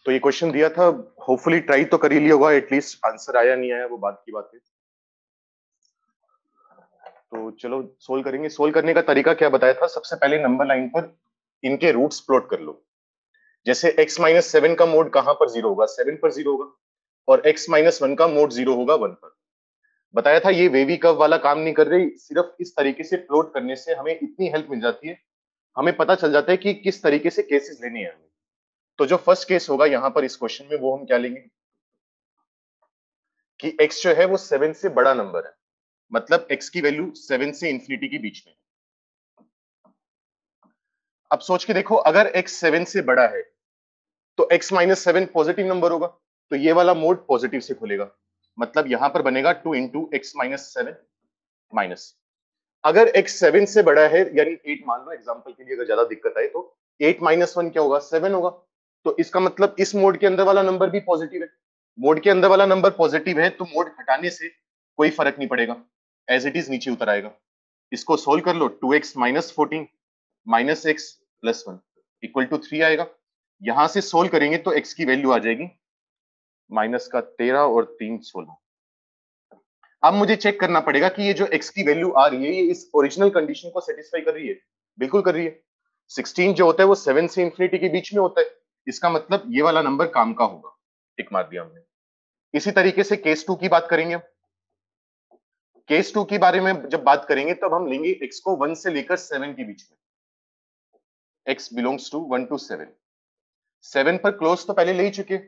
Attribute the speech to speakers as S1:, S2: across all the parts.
S1: तो ये क्वेश्चन दिया था, होपफुली ट्राई तो कर ही लिया होगा, एटलीस्ट आंसर आया नहीं आया वो बात की बात है। तो चलो सोल्व करेंगे। सोल्व करने का तरीका क्या बताया था, सबसे पहले नंबर लाइन पर इनके रूट्स प्लॉट कर लो। जैसे x माइनस 7 का मोड कहां पर जीरो होगा, 7 पर जीरो होगा, और x माइनस 1 का मोड जीरो होगा 1 पर। बताया था ये वेवी कर्व वाला काम नहीं कर रही, सिर्फ इस तरीके से प्लॉट करने से हमें इतनी हेल्प मिल जाती है, हमें पता चल जाता है कि किस तरीके से केसेस लेने हैं हमें। तो जो फर्स्ट केस होगा यहां पर इस क्वेश्चन में, वो हम क्या लेंगे कि x जो है वो 7 से बड़ा नंबर है, मतलब x की वैल्यू 7 से इंफिनिटी के बीच में। अब सोच के देखो, अगर x 7 से बड़ा है तो x माइनस 7 पॉजिटिव नंबर होगा, तो ये वाला मोड पॉजिटिव से खुलेगा, मतलब यहां पर बनेगा 2 इंटू एक्स माइनस 7 माइनस। अगर x 7 से बड़ा है, यानी 8 मान लो एग्जांपल के लिए, अगर ज्यादा दिक्कत आए तो 8 माइनस 1 क्या होगा, 7 होगा। तो इसका मतलब इस मोड के अंदर वाला नंबर भी पॉजिटिव है। मोड के अंदर वाला नंबर पॉजिटिव है तो मोड हटाने से कोई फर्क नहीं पड़ेगा, एज इट इज नीचे उतर आएगा। इसको सोल्व कर लो, 2x minus 14 minus X plus 1 equal to 3 आएगा। यहां से सोल्व करेंगे तो x की वैल्यू आ जाएगी माइनस का 13 और 3 16। अब मुझे चेक करना पड़ेगा कि ये जो x की वैल्यू आ रही है ये इस ओरिजिनल कंडीशन को सेटिस्फाई कर रही है। बिल्कुल कर रही है। 16 जो होता है वो 7 से इंफिनिटी के बीच में होता है, इसका मतलब ये वाला नंबर काम का होगा। टिक मार दिया हमने। इसी तरीके से केस 2 की बात करेंगे। केस 2 के बारे में जब बात करेंगे तब हम लेंगे x को 1 से लेकर 7 के बीच में। x belongs to 1 to 7। 7 पर क्लोज तो पहले ले ही चुके,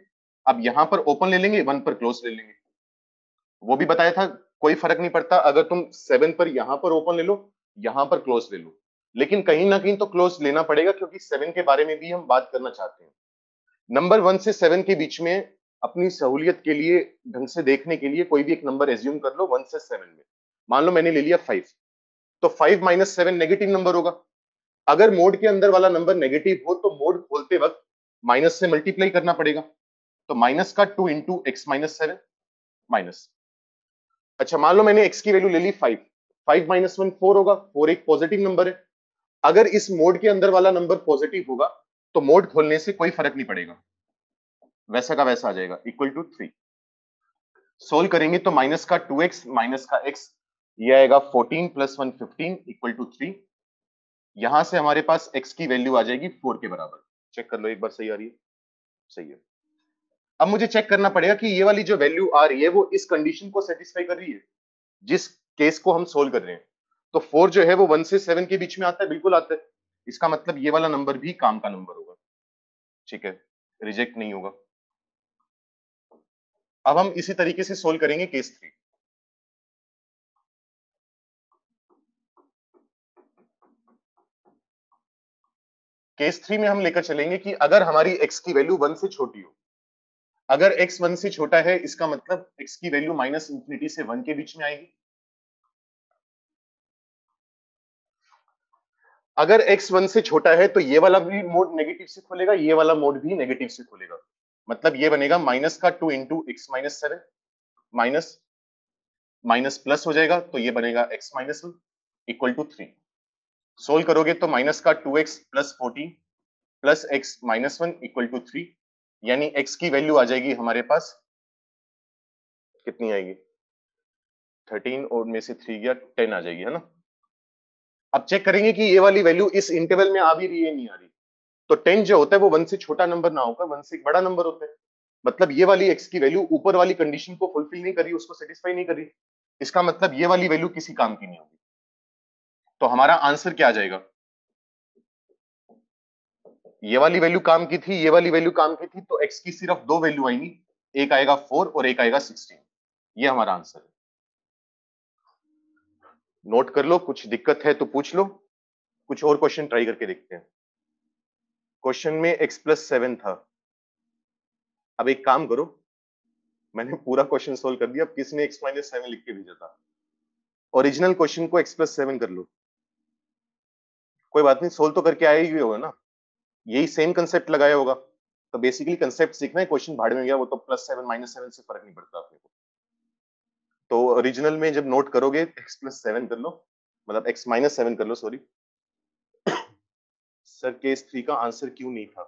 S1: अब यहां पर ओपन ले लेंगे, 1 पर क्लोज ले लेंगे। वो भी बताया था कोई फर्क नहीं पड़ता, अगर तुम 7 पर यहां पर ओपन ले लो, यहां पर क्लोज ले लो, लेकिन कहीं ना कहीं तो क्लोज लेना पड़ेगा, क्योंकि 7 के बारे में भी हम बात करना चाहते हैं। नंबर 1 से 7 के बीच में अपनी सहूलियत के लिए, ढंग से देखने के लिए कोई भी एक नंबर एज्यूम कर लो 1 से 7 में। मान लो मैंने ले लिया 5, तो 5 माइनस 7 नेगेटिव नंबर होगा। अगर मोड के अंदर वाला नंबर नेगेटिव हो तो मोड खोलते वक्त माइनस से मल्टीप्लाई करना पड़ेगा, तो माइनस का 2 इंटू एक्स माइनस 7 माइनस। अच्छा मान लो मैंने x की वैल्यू ले ली 5, 5 माइनस 1 4 होगा, 4 एक पॉजिटिव नंबर है। अगर इस मोड के अंदर वाला नंबर पॉजिटिव होगा तो मोड खोलने से कोई फर्क नहीं पड़ेगा, वैसा का वैसा आ जाएगा, इक्वल टू 3। सोल्व करेंगे तो माइनस का 2x माइनस का x, ये आएगा 14 प्लस 1 15 इक्वल टू 3। यहां से हमारे पास x की वैल्यू आ जाएगी 4 के बराबर। चेक कर लो एक बार, सही आ रही है? सही है। अब मुझे चेक करना पड़ेगा कि ये वाली जो वैल्यू आ रही है वो इस कंडीशन को सेटिस्फाई कर रही है जिस केस को हम सोल्व कर रहे हैं। तो 4 जो है वो 1 से 7 के बीच में आता है, बिल्कुल आता है। इसका मतलब ये वाला नंबर भी काम का नंबर होगा, ठीक है, रिजेक्ट नहीं होगा। अब हम इसी तरीके से सोल्व करेंगे केस 3। केस 3 में हम लेकर चलेंगे कि अगर हमारी x की वैल्यू 1 से छोटी हो, अगर x 1 से छोटा है इसका मतलब x की वैल्यू माइनस इंफिनिटी से 1 के बीच में आएगी। अगर x 1 से छोटा है तो ये वाला भी मोड नेगेटिव से खुलेगा, ये वाला मोड भी नेगेटिव से खुलेगा, मतलब ये बनेगा माइनस का 2 into X minus 7 minus minus plus हो जाएगा, तो ये बनेगा x minus 1 equal to 3। Solve करोगे तो माइनस का 2x plus 14 plus X minus 1 equal to 3, यानी x की वैल्यू आ जाएगी हमारे पास, कितनी आएगी, 13 और में से 3 गया 10 आ जाएगी, है ना। अब चेक करेंगे कि ये वाली वैल्यू इस इंटरवल में आ भी रही है नहीं आ रही। तो 10 जो होता है वो 1 से छोटा नंबर ना होकर 1 से एक बड़ा नंबर होता है, मतलब ये वाली x की वैल्यू ऊपर वाली कंडीशन को फुलफिल नहीं कर रही, उसको सेटिस्फाई नहीं कर रही। इसका मतलब ये वाली वैल्यू किसी काम की नहीं होगी। तो हमारा आंसर क्या आ जाएगा, ये वाली वैल्यू काम की थी, ये वाली वैल्यू काम की थी, तो x की सिर्फ दो वैल्यू आएंगी, एक आएगा 4 और एक आएगा 16। ये हमारा आंसर है। नोट कर लो, कुछ दिक्कत है तो पूछ लो, कुछ और क्वेश्चन ट्राई करके देखते हैं। क्वेश्चन में x प्लस 7 था। अब एक काम करो, मैंने पूरा क्वेश्चन सोल्व कर दिया, अब किसने x माइनस 7 लिख के भेजा था, ओरिजिनल क्वेश्चन को x प्लस 7 कर लो। कोई बात नहीं, सोल्व तो करके आया ही होगा ना, यही सेम कंसेप्ट लगाया होगा। तो बेसिकली कंसेप्ट सीखना है, क्वेश्चन भाड़ में गया वो तो प्लस 7 माइनस 7 से फर्क नहीं पड़ता अपने को। तो ओरिजिनल में जब नोट करोगे x प्लस 7 कर लो, मतलब x माइनस 7 कर लो, सॉरी। सर केस 3 का आंसर क्यों नहीं था,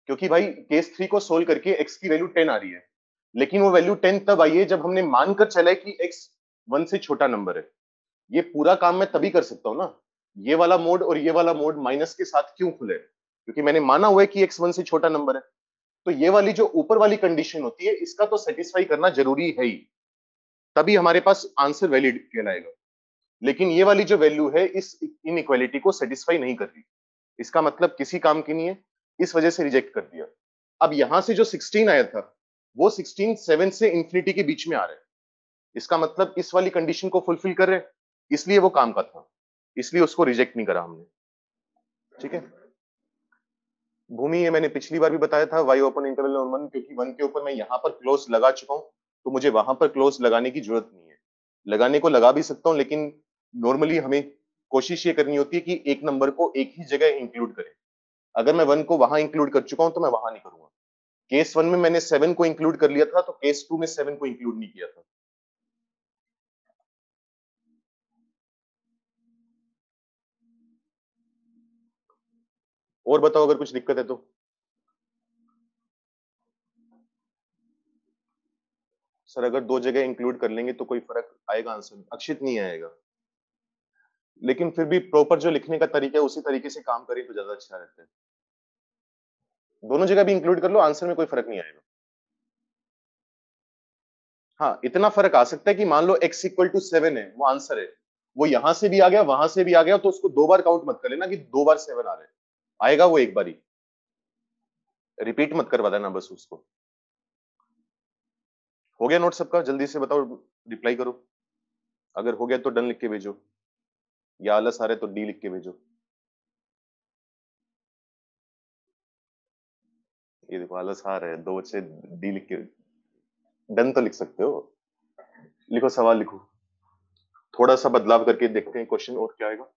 S1: क्योंकि भाई केस 3 को सोल्व करके x की वैल्यू 10 आ रही है, लेकिन वो वैल्यू 10 तब आई है जब हमने मानकर चला है कि x 1 से छोटा नंबर है। ये पूरा काम मैं तभी कर सकता हूं ना, ये वाला मोड और ये वाला मोड माइनस के साथ क्यों खुले, क्योंकि मैंने माना हुआ है कि x 1 से छोटा नंबर है। तो ये वाली जो ऊपर वाली कंडीशन होती है, इसका तो सेटिस्फाई करना जरूरी है ही, तभी हमारे पास आंसर वैलिड कहलाएगा। लेकिन ये वाली जो वैल्यू है इस इनइक्वालिटी को सेटिस्फाई नहीं कर रही, इसका मतलब किसी काम की नहीं है, इस वजह से रिजेक्ट कर दिया। अब यहां से जो 16 आया था वो 16 7 से इंफिनिटी के बीच में आ रहा है, इसका मतलब इस वाली कंडीशन को फुलफिल कर रहे हैं, इसलिए वो काम का था, इसलिए उसको रिजेक्ट नहीं करा हमने। ठीक है भूमि, ये मैंने पिछली बार भी बताया था, y ओपन इंटरवल 1, क्योंकि 1 के ऊपर मैं यहां पर क्लोज लगा चुका हूं, तो मुझे वहां पर क्लोज लगाने की जरूरत नहीं है। लगाने को लगा भी सकता हूं, लेकिन नॉर्मली हमें कोशिश ये करनी होती है कि एक नंबर को एक ही जगह इंक्लूड करें। अगर मैं 1 को वहां इंक्लूड कर चुका हूं तो मैं वहां नहीं करूंगा। केस 1 में मैंने 7 को इंक्लूड कर लिया था, तो केस 2 में 7 को इंक्लूड नहीं किया था। और बताओ अगर कुछ दिक्कत है तो। सर अगर दो जगह इंक्लूड कर लेंगे तो कोई फर्क आएगा आंसर में? अक्षित नहीं आएगा, लेकिन फिर भी प्रॉपर जो लिखने का तरीका है उसी तरीके से काम करें तो ज्यादा अच्छा रहता है। दोनों जगह भी इंक्लूड कर लो, आंसर में कोई फर्क नहीं आएगा। हाँ, इतना फर्क आ सकता है कि मान लो x इक्वल टू 7 है, वो आंसर है, वो यहां से भी आ गया वहां से भी आ गया, तो उसको दो बार काउंट मत कर लेना कि दो बार 7 आ रहा है, आएगा वो एक बार ही, रिपीट मत करवा देना बस उसको। हो गया नोट सबका? जल्दी से बताओ, रिप्लाई करो। अगर हो गया तो डन लिख के भेजो, या आलस आ रहा है तो डी लिख के भेजो। ये देखो आलस आ रहा है, दो बच्चे डी लिख के, डन तो लिख सकते हो। लिखो, सवाल लिखो, थोड़ा सा बदलाव करके देखते हैं क्वेश्चन और क्या आएगा।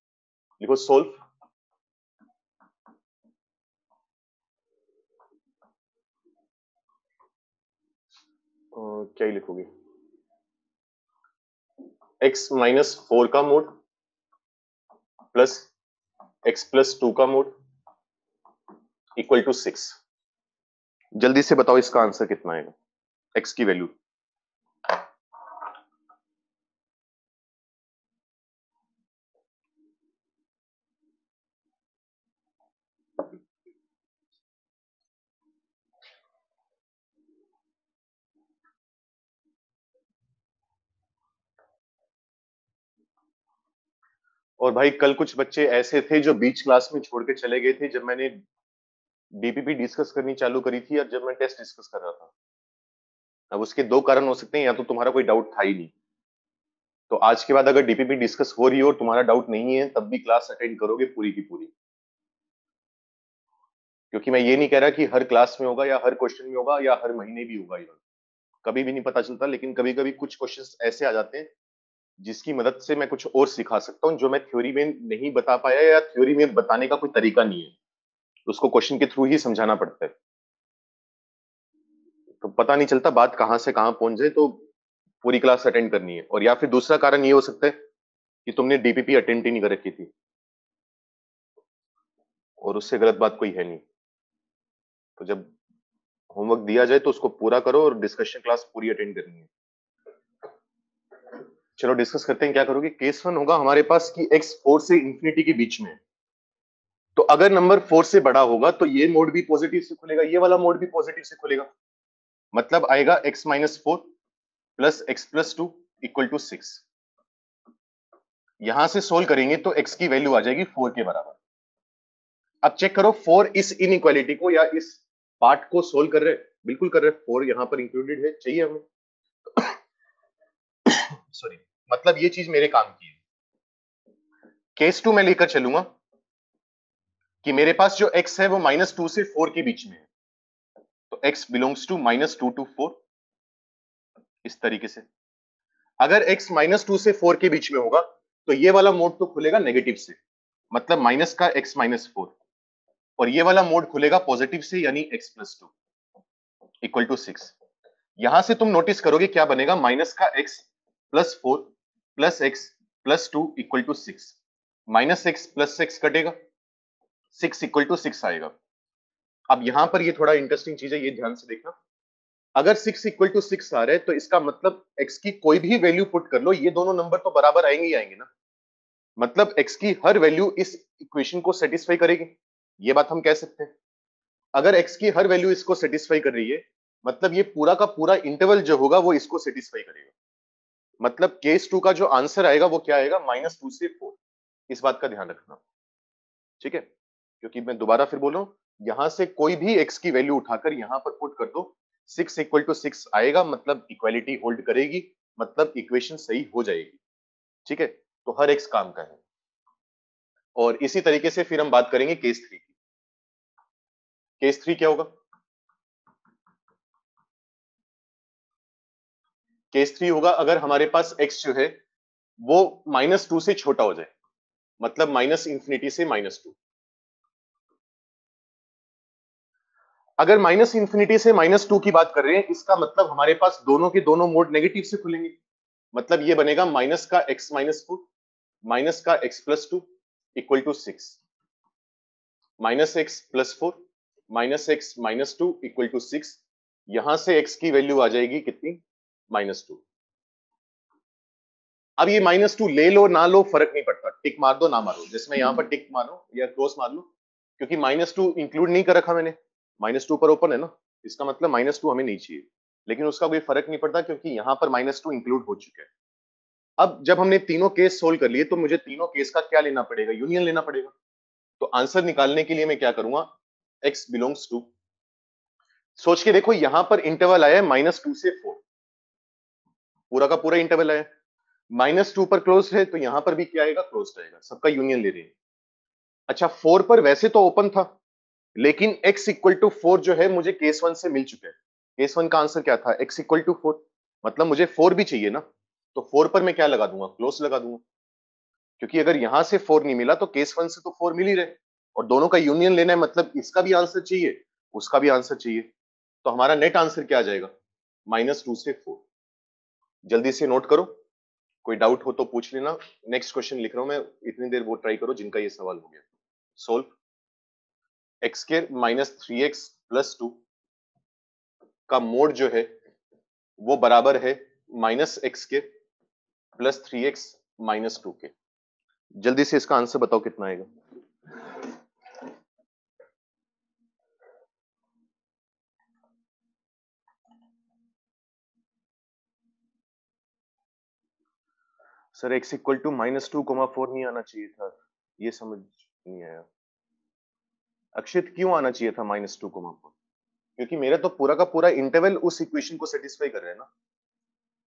S1: लिखो सोल्व। क्या ही लिखोगे? x माइनस 4 का मोड प्लस x प्लस 2 का मोड इक्वल टू 6। जल्दी से बताओ इसका आंसर कितना आएगा, x की वैल्यू। और भाई कल कुछ बच्चे ऐसे थे जो बीच क्लास में छोड़ के चले गए थे जब मैंने डीपीपी डिस्कस करनी चालू करी थी और जब मैं टेस्ट डिस्कस कर रहा था। अब उसके दो कारण हो सकते हैं, या तो तुम्हारा कोई डाउट था ही नहीं, तो आज के बाद अगर डीपीपी डिस्कस हो रही हो और तुम्हारा डाउट नहीं है तब भी क्लास अटेंड करोगे पूरी की पूरी, क्योंकि मैं ये नहीं कह रहा कि हर क्लास में होगा या हर क्वेश्चन में होगा या हर महीने भी होगा, इवन कभी भी नहीं पता चलता, लेकिन कभी कभी कुछ क्वेश्चंस ऐसे आ जाते हैं जिसकी मदद से मैं कुछ और सिखा सकता हूँ जो मैं थ्योरी में नहीं बता पाया या थ्योरी में बताने का कोई तरीका नहीं है, तो उसको क्वेश्चन के थ्रू ही समझाना पड़ता है, तो पता नहीं चलता बात कहां से कहां पहुंच जाए, तो पूरी क्लास अटेंड करनी है। और या फिर दूसरा कारण ये हो सकता है कि तुमने डीपीपी अटेंड ही नहीं कर रखी थी, और उससे गलत बात कोई है नहीं। तो जब होमवर्क दिया जाए तो उसको पूरा करो और डिस्कशन क्लास पूरी अटेंड करनी है। चलो डिस्कस करते हैं क्या करोगे। केस 1 होगा हमारे पास कि x 4 से इंफिनिटी के बीच में है, तो अगर नंबर 4 से बड़ा होगा तो ये मोड भी पॉजिटिव से खुलेगा, ये वाला मोड भी पॉजिटिव से खुलेगा, मतलब आएगा x minus 4 plus X plus 2 equal to 6। यहां से सोल्व करेंगे तो x की वैल्यू आ जाएगी 4 के बराबर। अब चेक करो 4 इस इनइक्वालिटी को या इस पार्ट को सोल्व कर रहे हैं, बिल्कुल कर रहे हैं, 4 यहां पर इंक्लूडेड है, चाहिए हमें सॉरी, मतलब ये चीज मेरे काम की है। केस 2 में लेकर चलूंगा कि मेरे पास जो x है वो -2 से 4 के बीच में है, तो x बिलोंग्स टू -2 टू 4, इस तरीके से। अगर x -2 से 4 के बीच में होगा तो ये वाला मोड तो खुलेगा नेगेटिव से, मतलब माइनस का x -4, और ये वाला मोड खुलेगा पॉजिटिव से, यानी x प्लस 2 इक्वल टू 6। यहां से तुम नोटिस करोगे क्या बनेगा, माइनस का x plus 4 plus x plus 2 equal to 6, minus x plus 6 कटेगा, 6 इक्वल टू 6 आएगा। अब यहां पर ये थोड़ा इंटरेस्टिंग चीज है, ये ध्यान से देखना। अगर 6 इक्वल टू 6 आ रहा है तो इसका मतलब x की कोई भी वैल्यू पुट कर लो, ये दोनों नंबर तो बराबर आएंगे ही आएंगे ना। मतलब x की हर वैल्यू इस इक्वेशन को सेटिस्फाई करेगी, ये बात हम कह सकते हैं। अगर x की हर वैल्यू इसको सेटिस्फाई कर रही है, मतलब ये पूरा का पूरा इंटरवल जो होगा वो इसको सेटिस्फाई करेगा। मतलब केस 2 का जो आंसर आएगा वो क्या आएगा, -2 से 4। इस बात का ध्यान रखना, ठीक है। क्योंकि मैं दोबारा फिर बोल रहा हूं, यहां से कोई भी x की वैल्यू उठाकर यहां पर पुट कर दो, 6 इक्वल टू 6 आएगा, मतलब इक्वालिटी होल्ड करेगी, मतलब इक्वेशन सही हो जाएगी, ठीक है। तो हर x काम का है। और इसी तरीके से फिर हम बात करेंगे केस 3 की। केस 3 क्या होगा? केस 3 होगा अगर हमारे पास x जो है वो -2 से छोटा हो जाए, मतलब माइनस इंफिनिटी से -2। अगर माइनस इंफिनिटी से -2 की बात कर रहे हैं, इसका मतलब हमारे पास दोनों के दोनों मोड नेगेटिव से खुलेंगे। मतलब ये बनेगा माइनस का x -4 माइनस का x +2 equal to 6, -x +4 -x -2 equal to 6। यहां से x की वैल्यू आ जाएगी कितनी, -2। अब ये -2 ले लो ना लो फर्क नहीं पड़ता, टिक मार दो ना मारो, जैसे मैं यहाँ पर टिक मारो या क्रॉस मार लो, क्योंकि -2 इंक्लूड नहीं कर रखा मैंने, -2 पर ओपन है ना, इसका मतलब -2 हमें नहीं चाहिए। लेकिन उसका कोई फर्क नहीं पड़ता क्योंकि यहाँ पर -2 इंक्लूड हो चुका है। अब जब हमने तीनों केस सोल्व कर लिए तो मुझे तीनों केस का क्या लेना पड़ेगा, यूनियन लेना पड़ेगा। तो आंसर निकालने के लिए मैं क्या करूंगा, x बिलोंग्स टू, सोच के देखो यहां पर इंटरवल आया है -2 से 4, पूरा का पूरा इंटरवल आया, -2 पर क्लोज है तो यहां पर भी क्या आएगा, क्लोज आएगा, सबका यूनियन ले रहे हैं। अच्छा 4 पर वैसे तो ओपन था, लेकिन x इक्वल टू 4 जो है मुझे केस 1 से मिल चुका है। केस 1 का आंसर क्या था, x इक्वल टू 4, मतलब मुझे 4 भी चाहिए ना, तो 4 पर मैं क्या लगा दूंगा, क्लोज लगा दूंगा। क्योंकि अगर यहां से 4 नहीं मिला तो केस 1 से तो 4 मिल ही रहे, और दोनों का यूनियन लेना है, मतलब इसका भी आंसर चाहिए, उसका भी आंसर चाहिए। तो हमारा नेट आंसर क्या आ जाएगा, -2 से 4। जल्दी से नोट करो, कोई डाउट हो तो पूछ लेना। नेक्स्ट क्वेश्चन लिख रहा हूं मैं, इतनी देर वो ट्राई करो जिनका ये सवाल हो गया। सोल्व। x स्क्वायर -3x + 2 का मोड जो है वो बराबर है -x स्क्वायर +3x -2 के। जल्दी से इसका आंसर बताओ कितना आएगा। सर x इक्वल टू -2, 4 नहीं आना चाहिए था, ये समझ नहीं आया। अक्षित क्यों आना चाहिए था -2, 4? क्योंकि मेरा तो पूरा का पूरा इंटरवल उस इक्वेशन को सेटिस्फाई कर रहा है ना।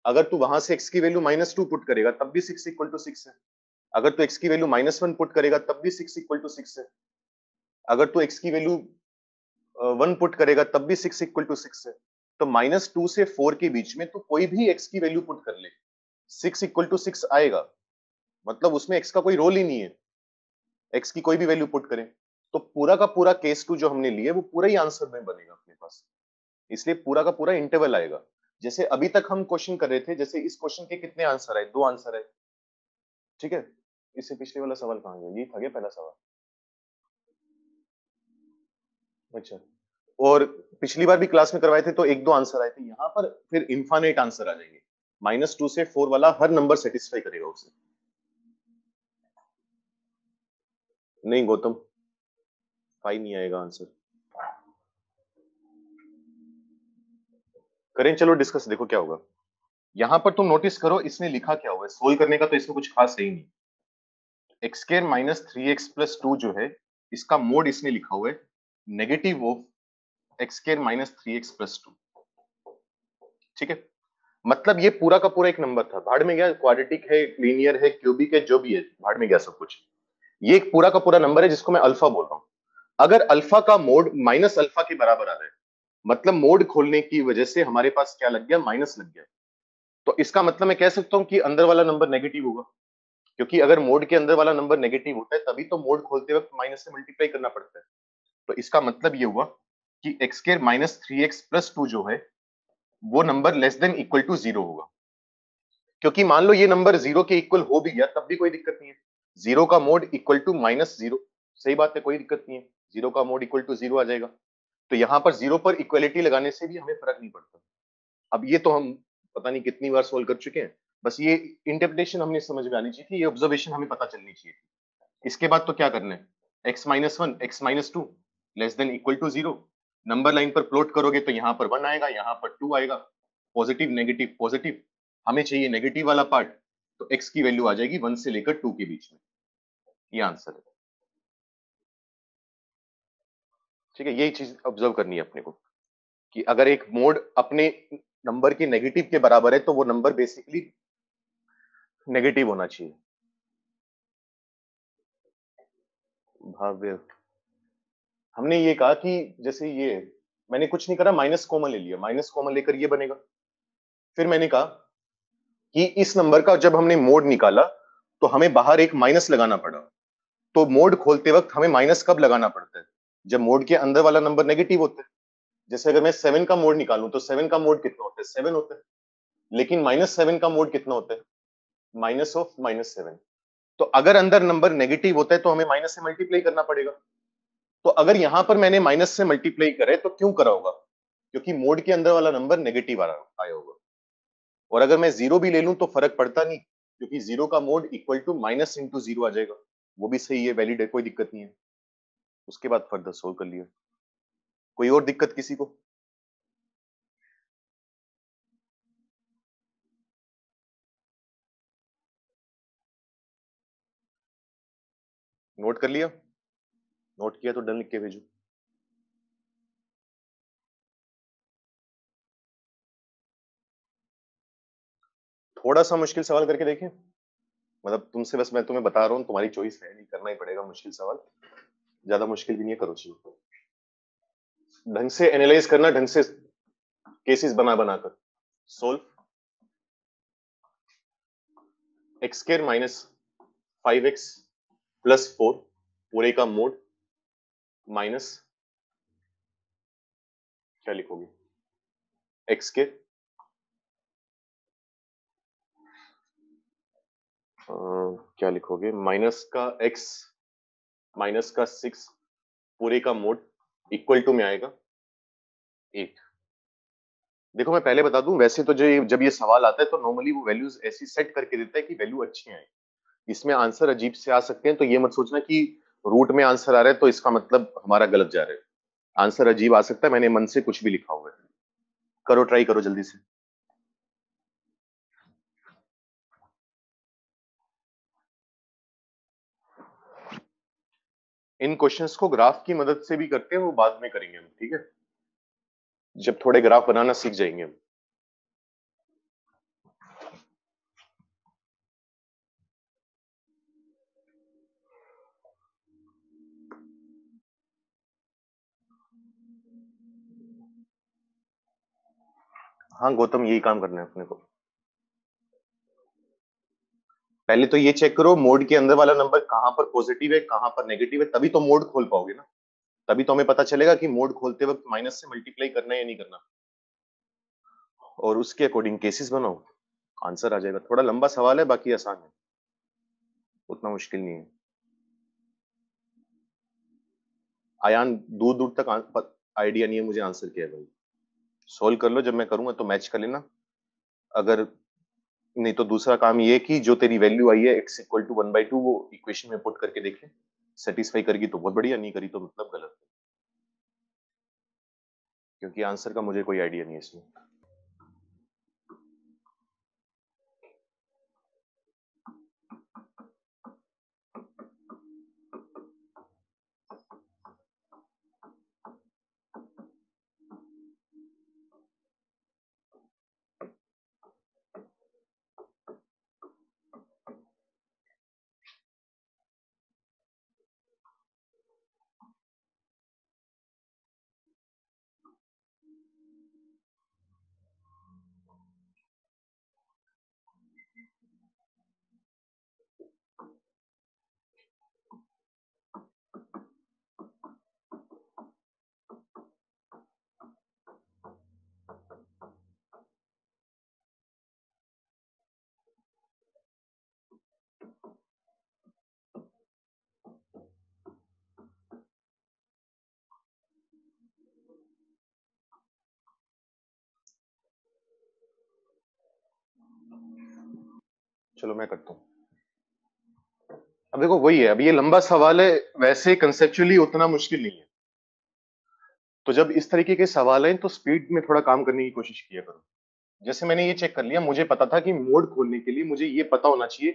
S1: अगर तू वहां से x की वैल्यू -2 पुट करेगा तब भी 6 इक्वल टू 6 है। अगर तू x की वैल्यू -1 पुट करेगा तब भी 6 इक्वल टू 6 है। अगर तू x की वैल्यू 1 पुट करेगा तब भी 6 इक्वल टू 6 है। तो -2 से 4 के बीच में तो कोई भी x की वैल्यू पुट कर ले, 6 इक्वल टू 6 आएगा। मतलब उसमें x का कोई रोल ही नहीं है, x की कोई भी वैल्यू पुट करें। तो पूरा का पूरा केस 2 जो हमने लिए वो पूरा ही आंसर में बनेगा अपने पास, इसलिए पूरा का पूरा इंटरवल आएगा। जैसे अभी तक हम क्वेश्चन कर रहे थे, जैसे इस क्वेश्चन के कितने आंसर आए, 2 आंसर आए, ठीक है। इससे पिछले वाला सवाल कहाँ गया, ये था क्या पहला सवाल? अच्छा, और पिछली बार भी क्लास में करवाए थे तो 1-2 आंसर आए थे, यहाँ पर फिर इनफाइनाइट आंसर आ जाएंगे। -2 से 4 वाला हर नंबर सेटिस्फाई करेगा उसे। नहीं गौतम, 5 नहीं आएगा आंसर। करें, चलो डिस्कस, देखो क्या होगा। यहां पर तुम नोटिस करो इसने लिखा क्या हुआ है, सोल्व करने का तो इसमें कुछ खास है ही नहीं। x स्क्वायर -3x + 2 जो है, इसका मोड इसने लिखा हुआ है negative of x square -3x + 2, ठीक है। मतलब ये पूरा का पूरा एक नंबर था, भाड़ में गया, क्वाड्रेटिक है, लीनियर है, क्यूबिक है, जो भी है भाड़ में गया सब कुछ। ये एक पूरा का पूरा नंबर है जिसको मैं अल्फा बोल रहा हूं। अगर अल्फा का मोड माइनस अल्फा के बराबर आ रहा है, मतलब मोड खोलने की वजह से हमारे पास क्या लग गया, माइनस लग गया, तो इसका मतलब मैं कह सकता हूं कि अंदर वाला नंबर नेगेटिव होगा। क्योंकि अगर मोड के अंदर वाला नंबर नेगेटिव होता है तभी तो मोड खोलते वक्त माइनस से मल्टीप्लाई करना पड़ता है। तो इसका मतलब ये हुआ कि x स्क्वायर -3x + 2 जो है वो number less than equal to 0 होगा। क्योंकि मान लो ये नंबर 0 के इक्वल हो भी गया तब भी कोई दिक्कत नहीं है, 0 का मोड इक्वल टू -0, सही बात है, कोई दिक्कत नहीं है, 0 का मोड इक्वल टू 0 आ जाएगा। तो यहां पर 0 पर इक्वलिटी लगाने से भी हमें फर्क नहीं पड़ता। अब ये तो हम पता नहीं कितनी बार सोल्व कर चुके हैं, बस ये इंटरप्रिटेशन हमने समझ में आनी चाहिए थी, ये ऑब्जर्वेशन हमें पता चलनी चाहिए थी। इसके बाद तो क्या करना है, x minus one X minus two less than equal to 0। Number line पर प्लॉट करोगे तो यहाँ पर 1 आएगा, यहाँ पर 2 आएगा, पॉजिटिव नेगेटिव पॉजिटिव, हमें चाहिए नेगेटिव वाला पार्ट, तो x की वैल्यू आ जाएगी 1 से लेकर 2 के बीच में। ये आंसर है। ठीक है, यही चीज ऑब्जर्व करनी है अपने को कि अगर एक मोड अपने नंबर के नेगेटिव के बराबर है तो वो नंबर बेसिकली नेगेटिव होना चाहिए। भाव्य, हमने ये कहा कि जैसे ये मैंने कुछ नहीं करा, माइनस कॉमन ले लिया, माइनस कॉमन लेकर ये बनेगा। फिर मैंने कहा कि इस नंबर का जब हमने मोड निकाला तो हमें बाहर एक माइनस लगाना पड़ा। तो मोड खोलते वक्त हमें माइनस कब लगाना पड़ता है, जब मोड के अंदर वाला नंबर नेगेटिव होता है। जैसे अगर मैं 7 का मोड निकालूं तो 7 का मोड कितना होता है, 7 होता है। लेकिन -7 का मोड कितना होता है, माइनस ऑफ -7। तो अगर अंदर नंबर नेगेटिव होता है तो हमें माइनस से मल्टीप्लाई करना पड़ेगा। तो अगर यहां पर मैंने माइनस से मल्टीप्लाई करे तो क्यों करा होगा, क्योंकि मोड के अंदर वाला नंबर नेगेटिव आया होगा। और अगर मैं 0 भी ले लूं तो फर्क पड़ता नहीं, क्योंकि 0 का mod equal to minus into 0 आ जाएगा। वो भी सही है, वैलिड है, कोई दिक्कत नहीं है। उसके बाद फर्दर सोल्व कर लिया। कोई और दिक्कत किसी को? नोट कर लिया? नोट किया तो डन लिख के भेजो। थोड़ा सा मुश्किल सवाल करके देखें, मतलब तुमसे बस मैं तुम्हें बता रहा हूँ, तुम्हारी चॉइस है, नहीं करना ही पड़ेगा मुश्किल सवाल। ज्यादा मुश्किल भी नहीं है, करो चलो। ढंग से एनालाइज करना, ढंग से केसेस बना बनाकर solve. X square minus 5x plus 4 पूरे का मोड माइनस, क्या लिखोगे, एक्स के क्या लिखोगे, माइनस का x माइनस का 6 पूरे का मोड इक्वल टू में आएगा 8। देखो मैं पहले बता दूं, वैसे तो जो जब ये सवाल आता है तो नॉर्मली वो वैल्यूज ऐसी सेट करके देता है कि वैल्यू अच्छी आए। इसमें आंसर अजीब से आ सकते हैं, तो ये मत सोचना कि रूट में आंसर आ रहा है तो इसका मतलब हमारा गलत जा रहा है। आंसर अजीब आ सकता है, मैंने मन से कुछ भी लिखा हुआ है। करो, ट्राई करो जल्दी से। इन क्वेश्चंस को ग्राफ की मदद से भी करते हैं, वो बाद में करेंगे हम, ठीक है, जब थोड़े ग्राफ बनाना सीख जाएंगे हम। हाँ गौतम, यही काम करना है अपने को। पहले तो ये चेक करो मोड के अंदर वाला नंबर कहां पर पॉजिटिव है कहां पर नेगेटिव है, तभी तो मोड खोल पाओगे ना। तभी तो हमें पता चलेगा कि मोड खोलते वक्त माइनस से मल्टीप्लाई करना है या नहीं करना, और उसके अकॉर्डिंग केसेस बनाओ, आंसर आ जाएगा। थोड़ा लंबा सवाल है, बाकी आसान है, उतना मुश्किल नहीं है। आयान दूर दूर तक आइडिया नहीं है मुझे आंसर क्या है भाई। सोल्व कर लो, जब मैं करूंगा तो मैच कर लेना। अगर नहीं तो दूसरा काम ये है कि जो तेरी वैल्यू आई है x इक्वल टू 1/2 वो इक्वेशन में पुट करके देख ले, सेटिस्फाई करेगी तो बहुत बढ़िया, नहीं करी तो मतलब गलत है, क्योंकि आंसर का मुझे कोई आइडिया नहीं है इसमें। चलो मैं करता हूँ। अब देखो वही है, अब ये लंबा सवाल है, वैसे कंसेप्चुअली उतना मुश्किल नहीं है। तो जब इस तरीके के सवाल हैं तो स्पीड में थोड़ा काम करने की कोशिश किया करो। जैसे मैंने ये चेक कर लिया, मुझे पता था कि मोड खोलने के लिए मुझे ये पता होना चाहिए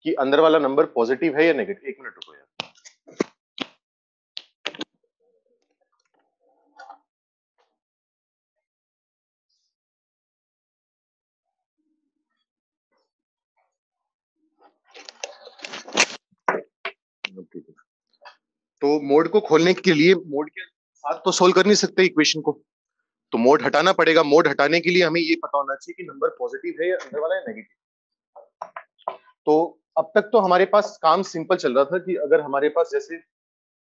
S1: कि अंदर वाला नंबर पॉजिटिव है या नेगेटिव। एक मिनट रुको यार। तो मोड को खोलने के लिए मोड के साथ तो सोल्व कर नहीं सकते इक्वेशन को, तो मोड हटाना पड़ेगा। मोड हटाने के लिए हमें ये पता होना चाहिए कि नंबर पॉजिटिव है या अंदर वाला है नेगेटिव। तो अब तक तो हमारे पास काम सिंपल चल रहा था कि अगर हमारे पास जैसे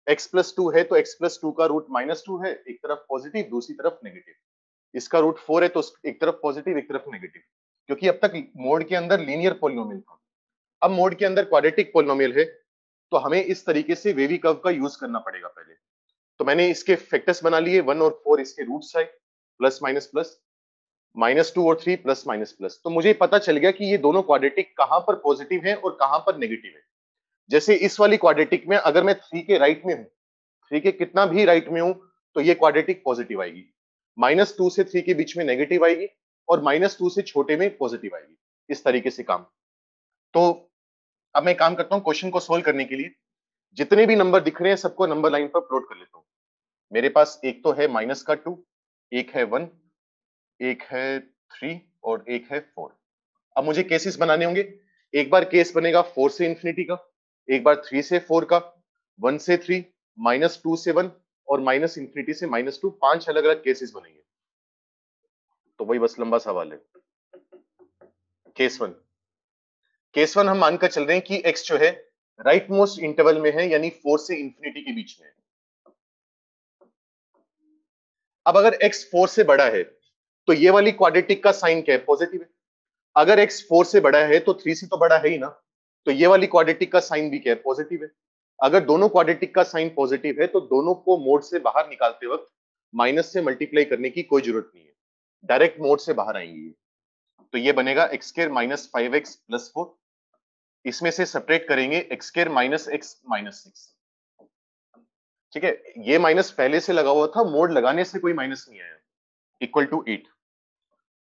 S1: x+2 है तो x+2 का रूट -2 है, एक तरफ पॉजिटिव दूसरी तरफ नेगेटिव। इसका रूट 4 है तो एक तरफ पॉजिटिव एक तरफ नेगेटिव, क्योंकि अब तक मोड के अंदर लीनियर पॉलिनोमियल था। अब मोड के अंदर क्वाड्रेटिक पॉलिनोमियल है, तो हमें इस तरीके से वेवी कर्व का यूज करना पड़ेगा पहले। तो मैंने इसके फैक्टर्स बना लिए, 1 और 4 इसके रूट्स आए, प्लस माइनस प्लस, -2 और 3 प्लस माइनस प्लस। तो मुझे पता चल गया कि ये दोनों क्वाड्रेटिक कहां पर पॉजिटिव है और कहां पर नेगेटिव है। जैसे इस वाली क्वाड्रेटिक में अगर मैं 3 के राइट में हूं, 3 के कितना भी राइट में हूं, तो ये क्वाड्रेटिक पॉजिटिव आएगी। -2 से 3 के बीच में नेगेटिव आएगी और -2 से छोटे में पॉजिटिव आएगी। इस तरीके से काम। तो अब मैं काम करता हूं क्वेश्चन को सोल्व करने के लिए। जितने भी नंबर दिख रहे हैं सबको नंबर लाइन पर प्लॉट कर लेता हूं। मेरे पास एक तो है -2, एक है 1, एक है 3 और एक है 4। अब मुझे केसेस बनाने होंगे। एक बार केस बनेगा 4 से इंफिनिटी का, एक बार 3 से 4 का, 1 से 3, -2 से 1 और माइनस इंफिनिटी से -2। 5 अलग अलग केसेस बनेंगे। तो वही बस लंबा सवाल है। केस 1, केस 1 हम मानकर चल रहे हैं कि x जो है राइट मोस्ट इंटरवल में है, यानी 4 से इंफिनिटी के बीच में है। अब अगर x 4 से बड़ा है तो ये वाली क्वाड्रेटिक का साइन क्या है? पॉजिटिव है। अगर x 4 से बड़ा है तो 3 से तो बड़ा है ही ना, तो ये वाली क्वाड्रेटिक का साइन भी क्या है? पॉजिटिव है। अगर दोनों क्वाड्रेटिक का साइन पॉजिटिव है तो दोनों को मोड से बाहर निकालते वक्त माइनस से मल्टीप्लाई करने की कोई जरूरत नहीं है, डायरेक्ट मोड से बाहर आएंगे। तो ये बनेगा x square minus 5x plus 4। इसमें से सब्ट्रैक्ट करेंगे x square minus x minus 6। ठीक है, ये माइनस पहले से लगा हुआ था, मोड लगाने से कोई माइनस नहीं आया, इक्वल टू 8।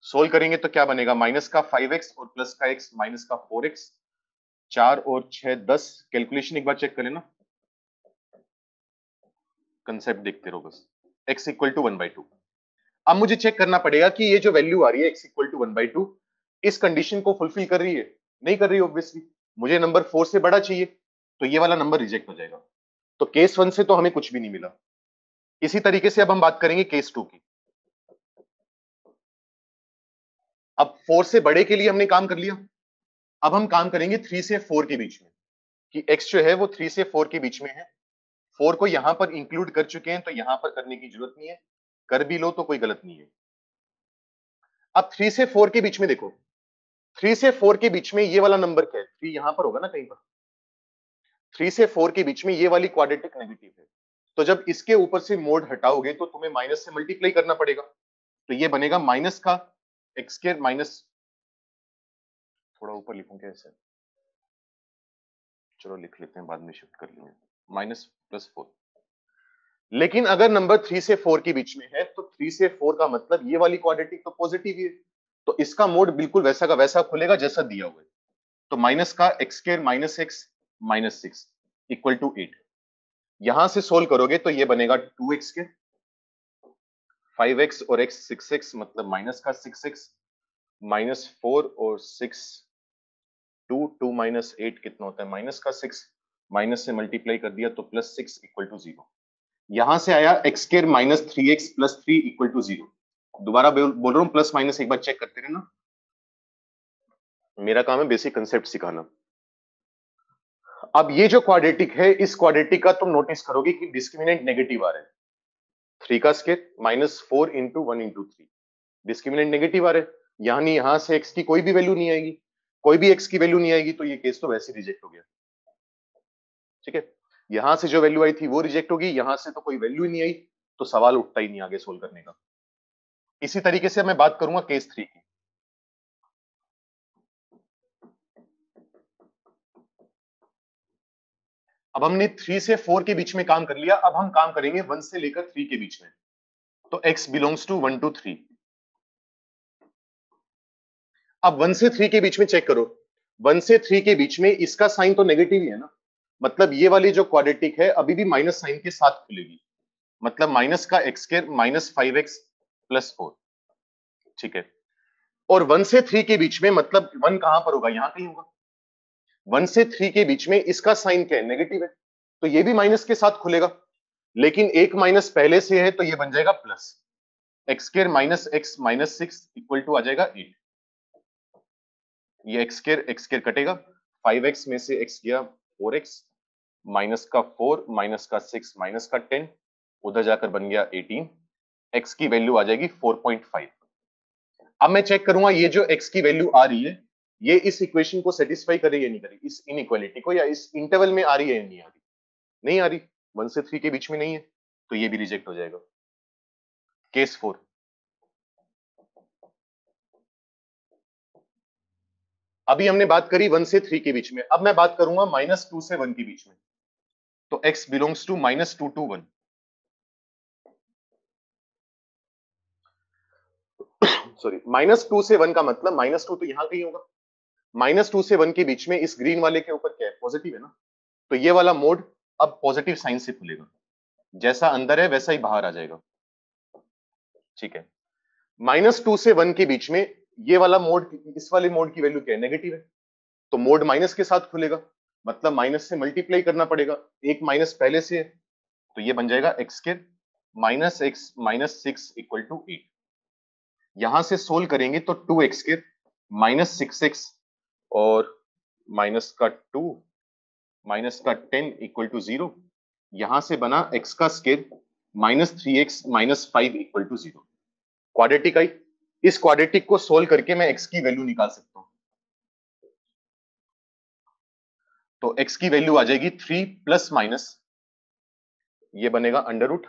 S1: सोल्व करेंगे तो क्या बनेगा? माइनस का 5x और प्लस का x, माइनस का 4x, 4 और 6 10। कैलकुलेशन एक बार चेक करें ना, कंसेप्ट देखते रहो बस। x equal to 1/2। अब मुझे चेक करना पड़ेगा कि ये जो वैल्यू आ रही है x इक्वल टू 1/2 इस कंडीशन को फुलफिल कर रही है? नहीं कर रही ऑब्वियसली। मुझे नंबर 4 से बड़ा चाहिए, तो ये वाला नंबर रिजेक्ट हो जाएगा। तो केस 1 से तो हमें कुछ भी नहीं मिला। इसी तरीके से अब हम बात करेंगे केस 2 की। अब 4 से बड़े के लिए हमने काम कर लिया, अब हम काम करेंगे 3 से 4 के बीच में, कि x जो है वो 3 से 4 के बीच में है। 4 को यहां पर इंक्लूड कर चुके हैं, तो यहां पर करने की जरूरत नहीं है, कर भी लो तो कोई गलत नहीं है। अब 3 से 4 के बीच में देखो, 3 से 4 के बीच में ये वाला नंबर क्या है? 3 यहां पर होगा ना कहीं पर। 3 से 4 के बीच में ये वाली क्वाड्रेटिक नेगेटिव है, तो जब इसके ऊपर से मोड हटाओगे तो तुम्हें माइनस से मल्टीप्लाई करना पड़ेगा। तो ये बनेगा माइनस का एक्स स्क्वायर माइनस, थोड़ा ऊपर लिखूं क्या ऐसे? चलो लिख लेते हैं, बाद में शिफ्ट कर लेंगे, माइनस प्लस 4। लेकिन अगर नंबर 3 से 4 के बीच में है तो 3 से 4 का मतलब ये वाली क्वाड्रेटिक तो पॉजिटिव ही है, तो इसका मोड बिल्कुल वैसा का वैसा खुलेगा जैसा दिया हुआ है। तो माइनस का X square minus x minus 6 equal to 8। यहां से सोल्व करोगे तो ये बनेगा 2x के 5x और x 6x, मतलब माइनस का 6x माइनस 4 और 6 2 माइनस 8 कितना होता है? माइनस का 6, माइनस से मल्टीप्लाई कर दिया तो प्लस 6 इक्वल टू 0। यहां से आया X square minus 3x plus 3 equal to 0। दोबारा बोल रहा हूं, प्लस माइनस एक बार चेक करते रहना, मेरा काम है बेसिक कंसेप्ट सिखाना। अब ये जो क्वाड्रेटिक है, इस क्वाड्रेटिक का तुम नोटिस करोगे कि डिस्क्रिमिनेंट नेगेटिव आ रहा है। 3 का square minus 4 into 1 into 3, discriminant negative आ रहा है। यानी यहां से x की कोई भी वैल्यू नहीं आएगी, कोई भी x की वैल्यू नहीं आएगी, तो ये केस तो वैसे रिजेक्ट हो गया। ठीक है, यहां से जो वैल्यू आई थी वो रिजेक्ट होगी, यहां से तो कोई वैल्यू ही नहीं आई, तो सवाल उठता ही नहीं आगे सोल्व करने का। इसी तरीके से मैं बात करूंगा केस 3 की। अब हमने 3 से 4 के बीच में काम कर लिया, अब हम काम करेंगे 1 से लेकर 3 के बीच में। तो x बिलोंग्स टू 1 to 3। अब 1 से 3 के बीच में चेक करो, 1 से 3 के बीच में इसका साइन तो नेगेटिव ही है ना, मतलब ये वाली जो क्वाड्रेटिक है अभी भी माइनस साइन के साथ खुलेगी, मतलब माइनस का X square minus 5x plus 4। ठीक है, और 1 से 3 के बीच में मतलब 1 कहां पर होगा, यहां कहीं होगा। 1 से 3 के बीच में इसका साइन क्या है, नेगेटिव है, तो ये भी माइनस के साथ खुलेगा, लेकिन एक माइनस पहले से है तो ये बन जाएगा plus, x square minus x minus 6 equal to आ जाएगा 8। ये एक्स स्क्वायर कटेगा, 5x में से x गया 4x, माइनस का 4 माइनस का 6 माइनस का 10, उधर जाकर बन गया 18, x की वैल्यू आ जाएगी 4.5। अब मैं चेक करूंगा ये जो x की वैल्यू आ रही है ये इस इक्वेशन को सेटिस्फाई कर रही है नहीं कर रही, इस इनइक्वालिटी को, या इस इंटरवल में आ रही है या नहीं आ रही, नहीं आ रही, 1 से 3 के बीच में नहीं है, तो ये भी रिजेक्ट हो जाएगा। केस 4, अभी हमने बात करी 1 से 3 के बीच में, अब मैं बात करूंगा -2 से 1 के बीच में। तो x belongs to -2 to 1। Sorry, -2 से 1 का मतलब -2 तो यहां कहीं होगा, -2 से 1 के बीच में इस ग्रीन वाले के ऊपर क्या है, पॉजिटिव है ना, तो ये वाला मोड अब पॉजिटिव साइन से खुलेगा, जैसा अंदर है वैसा ही बाहर आ जाएगा। ठीक है, -2 से 1 के बीच में ये वाला मोड, इस वाले मोड की वैल्यू क्या है, नेगेटिव है, तो मोड माइनस के साथ खुलेगा, मतलब माइनस से मल्टीप्लाई करना पड़ेगा, एक माइनस पहले से है, तो ये बन जाएगा X square minus x minus 6 equal to 8। यहां से सोल्व करेंगे तो 2x स्क्वायर माइनस 6x और माइनस का 2 माइनस का 10 इक्वल टू 0, यहां से बना x का square minus 3x minus 5 equal to 0। Quadratic आई, इस क्वाड्रेटिक को सोल्व करके मैं x की वैल्यू निकाल सकता हूं, तो x की वैल्यू आ जाएगी 3 प्लस माइनस, ये बनेगा अंडर रूट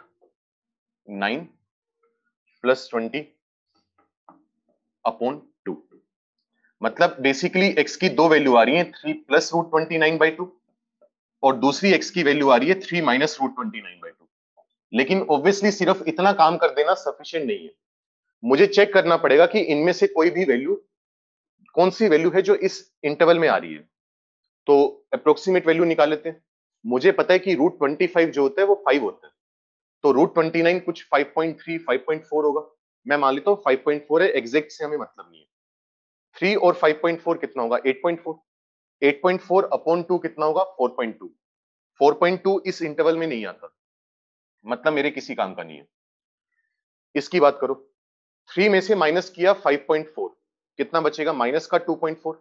S1: 9 प्लस 20 अपॉन 2। मतलब बेसिकली x की दो वैल्यू आ रही है, 3 प्लस रूट 29/2 और दूसरी x की वैल्यू आ रही है 3 माइनस रूट 29/2। लेकिन ऑब्वियसली सिर्फ इतना काम कर देना सफिशिएंट नहीं है, मुझे चेक करना पड़ेगा कि इनमें से कोई भी वैल्यू, कौन सी वैल्यू है जो इस इंटरवल में आ रही है। तो अप्रोक्सीमेट वैल्यू निकाल लेते हैं, मुझे पता है कि रूट 25 जो होता है वो 5 होता है, तो रूट 29 कुछ 5.3 5.4 होगा, मैं मान लेता हूँ 5.4 है, एग्जैक्ट से हमें मतलब नहीं है। 3 और 5.4 कितना होगा, 8.4, 8.4 अपॉन 2 कितना होगा, 4.2, 4.2 इस इंटरवल में नहीं आता, मतलब मेरे किसी काम का नहीं है। इसकी बात करो, 3 में से माइनस किया 5.4, कितना बचेगा, माइनस का 2.4,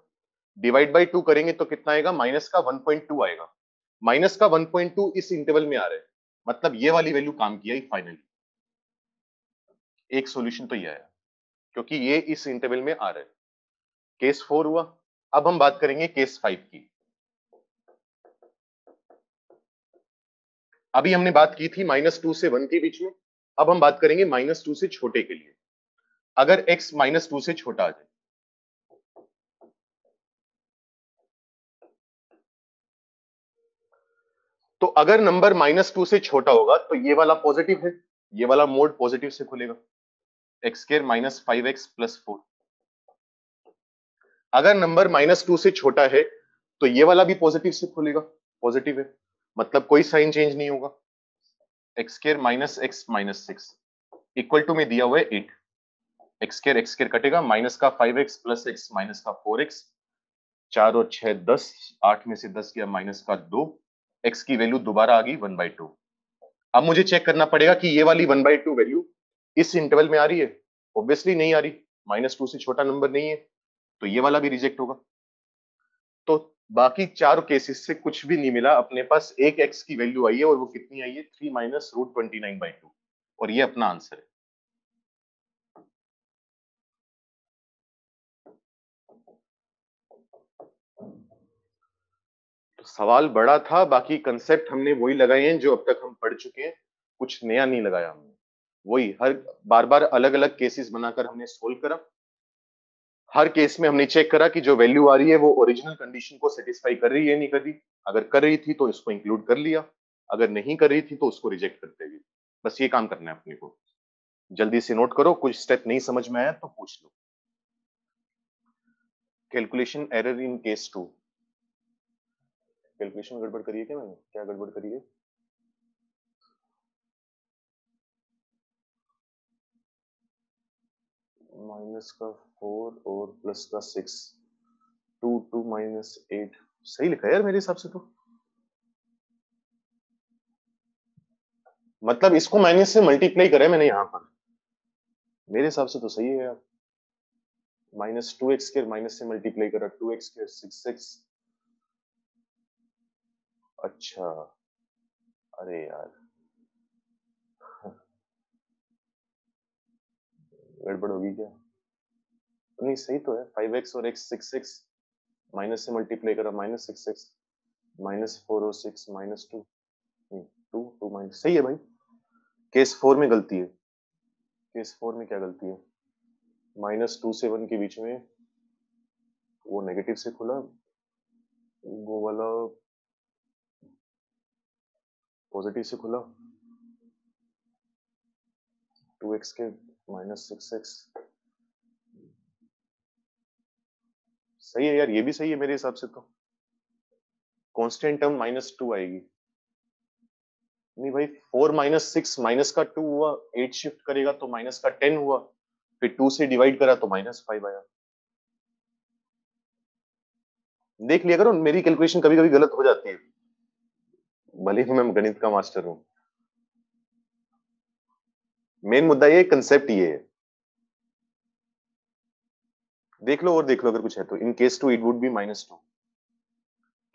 S1: डिवाइड बाई 2 करेंगे तो कितना आएगा, माइनस का 1.2 आएगा, माइनस का 1.2 इस इंटरवल में आ रहा है, मतलब ये वाली वैल्यू काम किया ही फाइनली। एक सॉल्यूशन तो ये आया क्योंकि ये इस इंटरवल में आ रहा है। केस 4 हुआ, अब हम बात करेंगे केस 5 की। अभी हमने बात की थी -2 से 1 के बीच में, अब हम बात करेंगे -2 से छोटे के लिए। अगर x -2 से छोटा आ जाए, तो अगर नंबर -2 से छोटा होगा तो ये वाला पॉजिटिव है, ये वाला मोड पॉजिटिव से खुलेगा, x square minus 5x plus 4। अगर नंबर -2 से छोटा है तो ये वाला भी पॉजिटिव से खुलेगा, पॉजिटिव है, मतलब कोई साइन चेंज नहीं होगा, X square minus x minus 6 equal to में दिया हुआ है 8, एक्स स्क्वायर कटेगा, माइनस का 5x प्लस x माइनस का 4x, 4 और 6 10, 8 में से 10 गया माइनस का 2, x की वैल्यू दोबारा आ गई 1/2। अब मुझे चेक करना पड़ेगा कि ये वाली 1/2 वैल्यू इस इंटरवल में आ रही है, ऑब्वियसली नहीं आ रही, -2 से छोटा नंबर नहीं है, तो ये वाला भी रिजेक्ट होगा। तो बाकी चार केसेस से कुछ भी नहीं मिला, अपने पास एक x की वैल्यू आई है और वो कितनी आई है, 3 माइनस रूट 29/2, और ये अपना आंसर है। तो सवाल बड़ा था, बाकी कंसेप्ट हमने वही लगाए हैं जो अब तक हम पढ़ चुके हैं, कुछ नया नहीं लगाया हमने, वही हर बार बार अलग अलग केसेस बनाकर हमने सोल्व करा। हर केस में हमने चेक करा कि जो वैल्यू आ रही है वो ओरिजिनल कंडीशन को सेटिस्फाई कर रही है नहीं कर रही। अगर कर रही थी तो इसको इंक्लूड कर लिया, अगर नहीं कर रही थी तो उसको रिजेक्ट करते गए। बस ये काम करना है अपने को। जल्दी से नोट करो, कुछ स्टेप नहीं समझ में आया तो पूछ लो। Calculation error in case 2। Calculation गड़बड़ करी है क्या मैंने? क्या गड़बड़ करी है? माइनस का 4 और प्लस का 6, 2 2 माइनस 8 सही लिखा है यार मेरे हिसाब से तो। मतलब इसको माइनस से मल्टीप्लाई करा है मैंने यहाँ पर, मेरे हिसाब से तो सही है यार। माइनस 2x स्क्वायर माइनस से मल्टीप्लाई करा, 2x स्क्वायर 6x। अच्छा, अरे यार गड़बड़ होगी क्या? नहीं सही तो है, 5x और x 6x, माइनस से मल्टीप्लाई करा माइनस 6x, माइनस 4 और 6 माइनस 2, 2 2 माइनस, सही है भाई। केस 4 में गलती है। केस 4 में क्या गलती है? माइनस 2 से 1 के बीच में वो नेगेटिव से खुला, वो वाला पॉजिटिव से खुला, 2x के माइनस 6x। सही है यार, ये भी सही है मेरे हिसाब से तो। कांस्टेंट टर्म -2 आएगी। नहीं भाई, 4 माइनस 6 माइनस का 2 हुआ, 8 शिफ्ट करेगा तो माइनस का 10 हुआ, फिर 2 से डिवाइड करा तो -5 आया। देख लिया करो, मेरी कैलकुलेशन कभी कभी गलत हो जाती है, भले ही मैं गणित का मास्टर हूं। मेन मुद्दा ये कंसेप्ट ये है। देख लो और देख लो अगर कुछ है तो। इन case 2 it would be -2।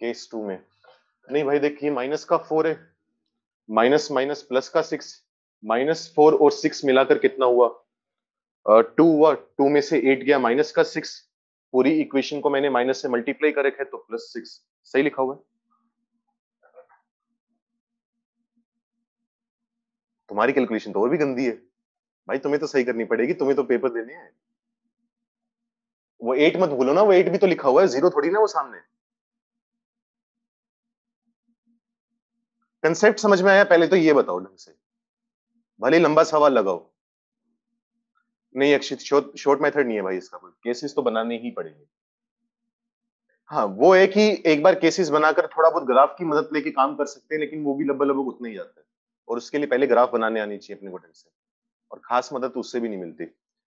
S1: Case 2 में नहीं भाई, देखिए माइनस का 4 है, माइनस माइनस प्लस का 6, -4 और 6 मिलाकर कितना हुआ? 2 हुआ, 2 में से 8 गया, माइनस का 6। पूरी इक्वेशन को मैंने माइनस से मल्टीप्लाई कर रखा है तो +6। सही लिखा हुआ है। तुम्हारी कैलकुलेशन तो और भी गंदी है भाई, तुम्हें तो सही करनी पड़ेगी, तुम्हें तो पेपर देने हैं। वो 8 मत भूलो ना, वो 8 भी तो लिखा हुआ है, जीरो थोड़ी ना वो सामने। कंसेप्ट समझ में आया? पहले तो ये बताओ ढंग से, भले लंबा सवाल लगाओ। नहीं अक्षित, शॉर्ट शॉर्ट मेथड नहीं है भाई इसका, कोई केसेस तो बनाने ही पड़ेंगे। हाँ वो है कि एक बार केसेस बनाकर थोड़ा बहुत ग्राफ की मदद लेके काम कर सकते हैं, लेकिन वो भी लगभग लगभग उतना ही जाता है, और उसके लिए पहले ग्राफ बनाने आनी चाहिए अपने को ढंग से, और खास मदद तो उससे भी नहीं मिलती।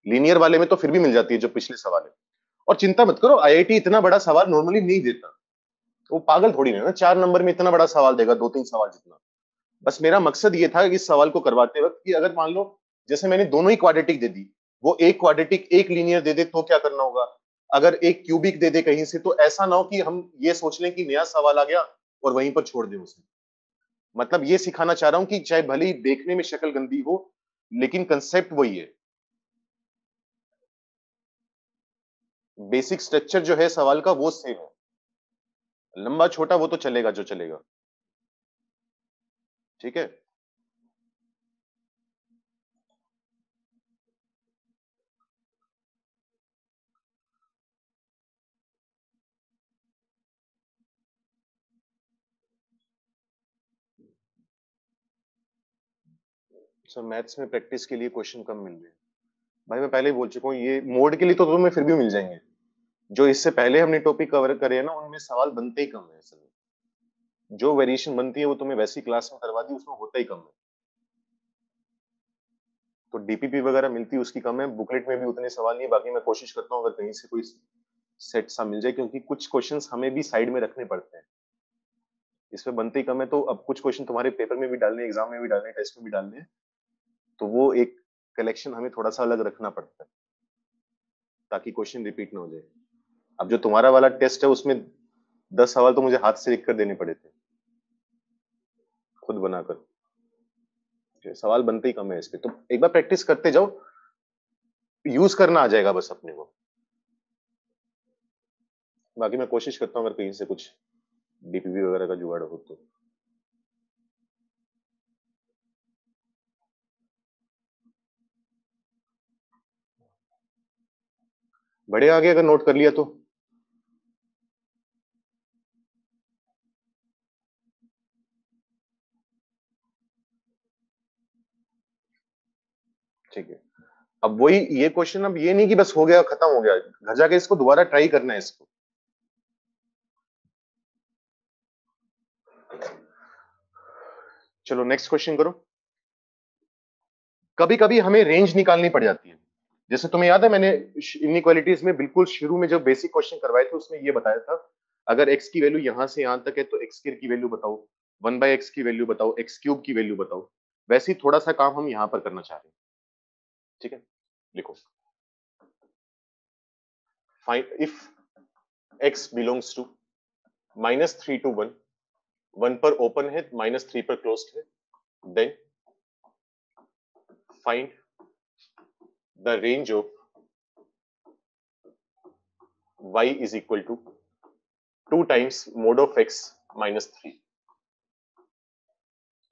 S1: लीनियर वाले में तो फिर भी मिल जाती है, जो पिछले सवाल है। और चिंता मत करो, आईआईटी इतना बड़ा सवाल नॉर्मली नहीं देता, वो पागल थोड़ी ना 4 नंबर में इतना बड़ा सवाल देगा, 2-3 सवाल जितना। बस मेरा मकसद ये था कि इस सवाल को करवाते वक्त कि अगर मान लो जैसे मैंने दोनों ही क्वाड्रेटिक दे दी, वो एक क्वाड्रेटिक एक लीनियर दे दे तो क्या करना होगा? अगर एक क्यूबिक दे दे कहीं से, तो ऐसा ना हो कि हम ये सोच लें कि नया सवाल आ गया और वहीं पर छोड़ दें उसे। मतलब ये सिखाना चाह रहा हूं कि चाहे भले ही देखने में शक्ल गंदी हो, लेकिन कंसेप्ट वही है। बेसिक स्ट्रक्चर जो है सवाल का वो सेम है। लंबा छोटा वो तो चलेगा जो चलेगा। ठीक है। सर मैथ्स में प्रैक्टिस के लिए क्वेश्चन कम मिल रहे हैं भाई, मैं पहले ही बोल चुका हूँ, ये मोड के लिए तो तुम्हें फिर भी मिल जाएंगे। जो इससे पहले हमने टॉपिक कवर करे हैं ना, उनमें सवाल बनते ही कम है असल में। जो वेरिएशन बनती है वो तुम्हें वैसी क्लास में करवा दी, उसमें होता ही कम है। तो डीपीपी वगैरह मिलती है उसकी कम है, बुकलेट में भी उतने सवाल नहीं है। बाकी मैं कोशिश करता हूँ अगर कहीं से कोई सेट सा मिल जाए, क्योंकि कुछ क्वेश्चंस हमें भी साइड में रखने पड़ते हैं, इसमें बनते ही कम है। तो अब कुछ क्वेश्चन तुम्हारे पेपर में भी डालने, एग्जाम में भी डालने, टेस्ट में भी डालने हैं, तो वो एक कलेक्शन हमें थोड़ा सा अलग रखना पड़ता है, ताकि क्वेश्चन रिपीट ना हो जाए। अब जो तुम्हारा वाला टेस्ट है उसमें 10 सवाल तो मुझे हाथ से लिख कर देने पड़े थे, खुद बनाकर। सवाल बनते ही कम है इस पे, तो एक बार प्रैक्टिस करते जाओ, यूज करना आ जाएगा बस अपने को। बाकी मैं कोशिश करता हूँ अगर कहीं से कुछ डीपीपी वगैरह का जुगाड़ हो तो। बड़े आगे अगर नोट कर लिया तो ठीक है। अब वही ये क्वेश्चन, अब ये नहीं कि बस हो गया खत्म हो गया, घर जाके इसको दोबारा ट्राई करना है इसको। चलो नेक्स्ट क्वेश्चन करो। कभी कभी हमें रेंज निकालनी पड़ जाती है। जैसे तुम्हें याद है मैंने इनइक्वालिटीज में बिल्कुल शुरू में जब बेसिक क्वेश्चन करवाए थे उसमें ये बताया था, अगर एक्स की वैल्यू यहां से यहां तक है तो एक्स स्क्वायर की वैल्यू बताओ, 1/x की वैल्यू बताओ, एक्स क्यूब की वैल्यू बताओ। वैसे ही थोड़ा सा काम हम यहां पर करना चाह रहे हैं। ठीक है, लिखो। Find if x belongs to -3 to 1, 1 पर ओपन है, -3 पर क्लोज्ड है, then find the range of y is equal to 2 times mod of x -3।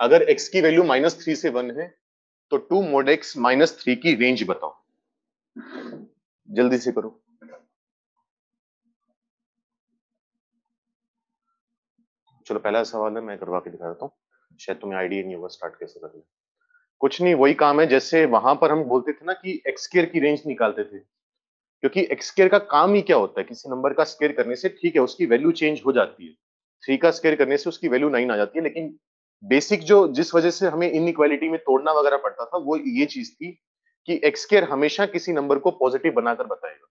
S1: अगर x की वैल्यू -3 से 1 है तो 2 mod x -3 की रेंज बताओ। जल्दी से करो। चलो पहला सवाल है, मैं करवा के दिखा देता हूँ, शायद तुम्हें आइडिया नहीं होगा स्टार्ट कैसे करना। कुछ नहीं, वही काम है जैसे वहां पर हम बोलते थे ना कि एक्स स्क्वायर की रेंज निकालते थे, क्योंकि एक्स स्क्वायर का काम ही क्या होता है, किसी नंबर का स्क्वायर करने से ठीक है उसकी वैल्यू चेंज हो जाती है, 3 का स्क्वायर करने से उसकी वैल्यू 9 आ जाती है, लेकिन बेसिक जो जिस वजह से हमें इनइक्वालिटी में तोड़ना वगैरह पड़ता था वो ये चीज थी कि एक्स स्क्वायर हमेशा किसी नंबर को पॉजिटिव बनाकर बताएगा।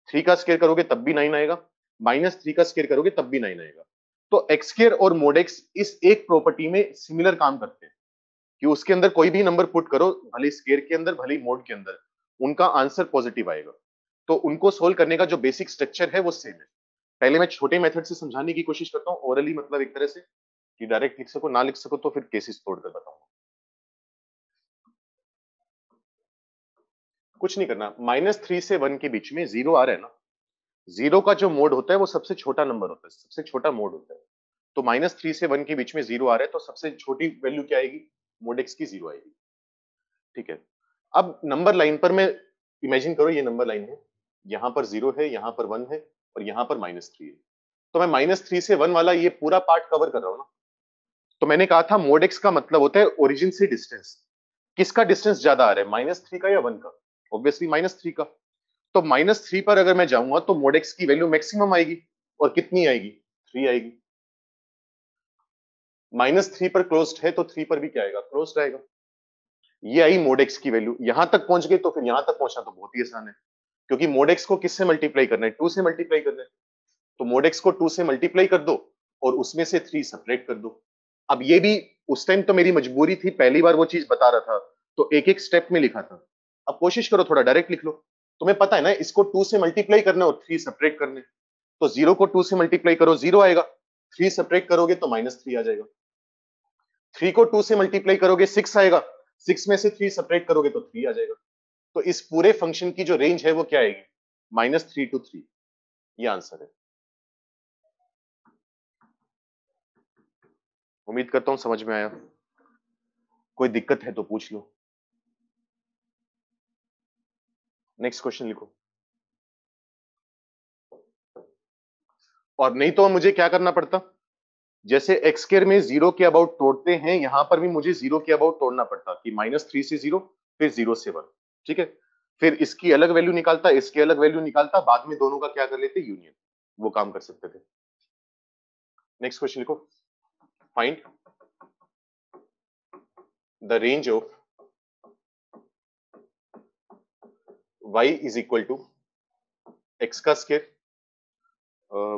S1: 3 का स्क्वायर करोगे तब भी 9 आएगा, -3 का स्क्वायर करोगे तब भी 9 आएगा। तो एक्स स्क्वायर और मोड एक्स इस एक प्रॉपर्टी में सिमिलर काम करते हैं कि उसके अंदर कोई भी नंबर पुट करो, भले स्क्वायर के अंदर भले मोड के अंदर, उनका आंसर पॉजिटिव आएगा। तो उनको सोल्व करने का जो बेसिक स्ट्रक्चर है वो सेम है। पहले मैं छोटे मेथड से समझाने की कोशिश करता हूँ ओरली, मतलब एक तरह से कि डायरेक्ट लिख सको, ना लिख सको तो फिर केसेस तोड़कर बताऊंगा। कुछ नहीं करना, -3 से 1 के बीच में जीरो आ रहा है ना, जीरो का जो मोड होता है वो सबसे छोटा नंबर होता है, सबसे छोटा मोड होता है। तो -3 से 1 के बीच में जीरो आ रहा है तो सबसे छोटी वैल्यू क्या आएगी, मोड एक्स की जीरो आएगी। ठीक है, अब नंबर लाइन पर मैं, इमेजिन करो ये नंबर लाइन है, यहाँ पर जीरो है, यहाँ पर 1 है और यहाँ पर -3 है। तो मैं -3 से 1 वाला ये पूरा पार्ट कवर कर रहा हूँ ना। तो मैंने कहा था मोड एक्स का मतलब होता है ओरिजिन से डिस्टेंस, किसका डिस्टेंस ज्यादा आ रहा है, -3 का या 1 का, ऑब्वियसली -3 का। तो -3 पर अगर मैं जाऊंगा तो मोड एक्स की वैल्यू मैक्सिमम आएगी, और कितनी आएगी, 3 आएगी। -3 पर क्लोज्ड है तो 3 पर भी क्या आएगा, क्लोज्ड आएगा। ये आई मोड एक्स की वैल्यू, यहां तक पहुंच गई तो फिर यहां तक पहुंचना तो बहुत ही आसान है, क्योंकि मोड एक्स को किससे मल्टीप्लाई करना है, 2 से मल्टीप्लाई करना है। तो मोड एक्स को 2 से मल्टीप्लाई कर दो और उसमें से 3 सब्ट्रैक्ट कर दो। अब ये भी उस टाइम तो मेरी मजबूरी थी, पहली बार वो चीज बता रहा था तो एक एक स्टेप में लिखा था। अब कोशिश करो थोड़ा डायरेक्ट लिख लो, तुम्हें पता है ना इसको 2 से मल्टीप्लाई करना और 3 सब्ट्रैक्ट करने। तो 0 को 2 से मल्टीप्लाई करो 0 आएगा, 3 सब्ट्रैक्ट करोगे तो -3 आ जाएगा। 3 को 2 से मल्टीप्लाई करोगे 6 आएगा, 6 में से 3 सब्ट्रैक्ट करोगे तो 3 आ जाएगा। तो इस पूरे फंक्शन की जो रेंज है वो क्या आएगी, -3 to 3, ये आंसर है। उम्मीद करता हूं समझ में आया, कोई दिक्कत है तो पूछ लो। नेक्स्ट क्वेश्चन लिखो। और नहीं तो मुझे क्या करना पड़ता, जैसे एक्स स्क्वायर में 0 के अबाउट तोड़ते हैं, यहां पर भी मुझे 0 के अबाउट तोड़ना पड़ता कि -3 से 0, फिर 0 से 1। ठीक है, फिर इसकी अलग वैल्यू निकालता, इसकी अलग वैल्यू निकालता, बाद में दोनों का क्या कर लेते, यूनियन, वो काम कर सकते थे। नेक्स्ट क्वेश्चन लिखो। Find the range of y is equal to X का स्क्वायर,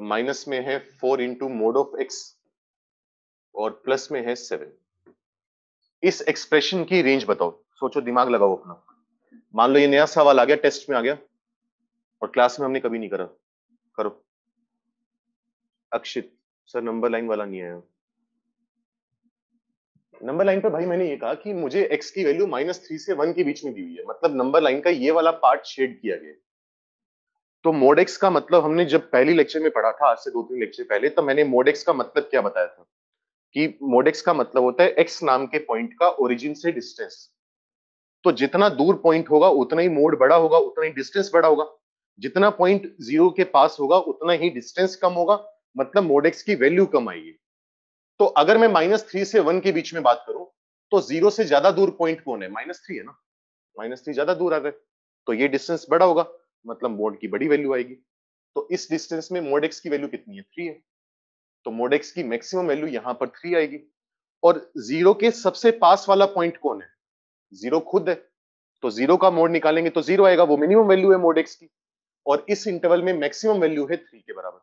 S1: माइनस में है 4 इंटू मोड ऑफ एक्स और प्लस में है 7। इस एक्सप्रेशन की रेंज बताओ, सोचो दिमाग लगाओ अपना। मान लो ये नया सवाल आ गया, टेस्ट में आ गया और क्लास में हमने कभी नहीं करा, करो। अक्षित सर नंबर लाइन वाला नहीं आया। नंबर लाइन पे भाई मैंने ये कहा कि मुझे x की वैल्यू -3 से 1 के बीच में दी हुई है, मतलब नंबर लाइन का ये वाला पार्ट शेड किया गया है। तो मोड एक्स का मतलब हमने जब पहली लेक्चर में पढ़ा था, आज से 2-3 लेक्चर पहले, तो मैंने मोड एक्स का मतलब क्या बताया था कि मोड एक्स का मतलब होता है एक्स नाम के पॉइंट का ओरिजिन से डिस्टेंस। तो जितना दूर पॉइंट होगा उतना ही मोड बड़ा होगा, उतना ही डिस्टेंस बड़ा होगा। जितना पॉइंट जीरो के पास होगा उतना ही डिस्टेंस कम होगा, मतलब मोड एक्स की वैल्यू कम आएगी। तो अगर मैं -3 से 1 के बीच में बात करूं, तो जीरो से ज्यादा दूर पॉइंट कौन है? -3 है ना, -3 ज्यादा दूर आ गए, तो ये डिस्टेंस बड़ा होगा, मतलब मोड की बड़ी वैल्यू आएगी। तो इस डिस्टेंस में मोड एक्स की वैल्यू कितनी है? 3 है। तो मोड एक्स की मैक्सिमम वैल्यू यहां पर 3 आएगी। और जीरो के सबसे पास वाला पॉइंट कौन है? जीरो खुद है। तो जीरो का मोड निकालेंगे तो जीरो आएगा, वो मिनिमम वैल्यू है मोड एक्स की। और इस इंटरवल में मैक्सिमम वैल्यू है 3 के बराबर।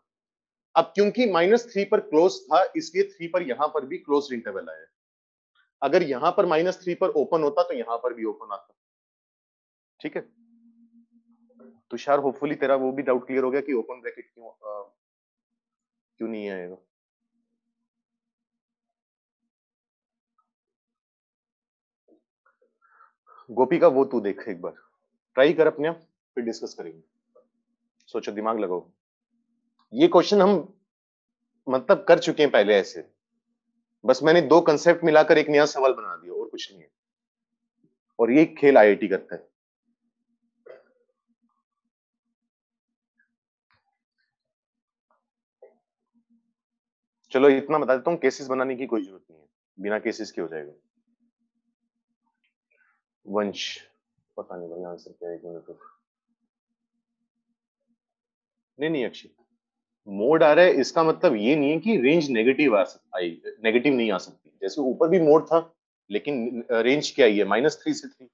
S1: अब क्योंकि -3 पर क्लोज था, इसलिए 3 पर यहां पर भी क्लोज इंटरवल आया। अगर यहां पर -3 पर ओपन होता तो यहां पर भी ओपन आता। ठीक है तुषार, होपफुली तेरा वो भी डाउट क्लियर हो गया कि ओपन ब्रैकेट क्यों नहीं आएगा। गोपी का वो तू देख एक बार, ट्राई कर अपने आप, फिर डिस्कस करेंगे। सोचो, दिमाग लगाओ। ये क्वेश्चन हम मतलब कर चुके हैं पहले ऐसे, बस मैंने दो कंसेप्ट मिलाकर एक नया सवाल बना दिया, और कुछ नहीं है। और ये खेल आईआईटी करता है। चलो इतना बता देता हूँ, केसेस बनाने की कोई जरूरत नहीं है, बिना केसेस के हो जाएगा। वंश, पता नहीं भाई आंसर क्या है, एक मिनट रुक। नहीं नहीं अक्षय, मोड आ रहा है इसका मतलब ये नहीं है कि रेंज नेगेटिव आई, नेगेटिव नहीं आ सकती। जैसे ऊपर भी मोड था, लेकिन रेंज क्या आई है? -3 से 3।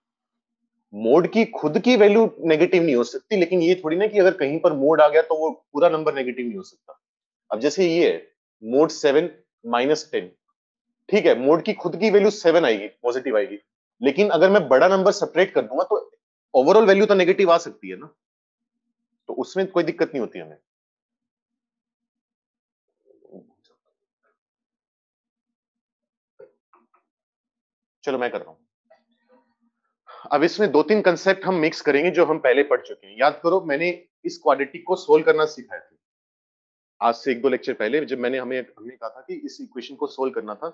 S1: मोड की खुद की वैल्यू नेगेटिव नहीं हो सकती, लेकिन ये थोड़ी ना कि अगर कहीं पर मोड आ गया तो वो पूरा नंबर नेगेटिव नहीं हो सकता। अब जैसे ये है मोड 7 -10, ठीक है, मोड की खुद की वैल्यू 7 आएगी, पॉजिटिव आएगी, लेकिन अगर मैं बड़ा नंबर सब्ट्रैक्ट कर दूंगा तो ओवरऑल वैल्यू तो नेगेटिव आ सकती है ना, तो उसमें कोई दिक्कत नहीं होती हमें। चलो मैं कर रहा हूं। अब इसमें दो तीन कंसेप्ट हम मिक्स करेंगे जो हम पहले पढ़ चुके हैं। याद करो, मैंने इस क्वाड्रेटिक को सोल्व करना सिखाया था आज से एक दो लेक्चर पहले, जब हमने कहा था कि इस इक्वेशन को सोल्व करना था।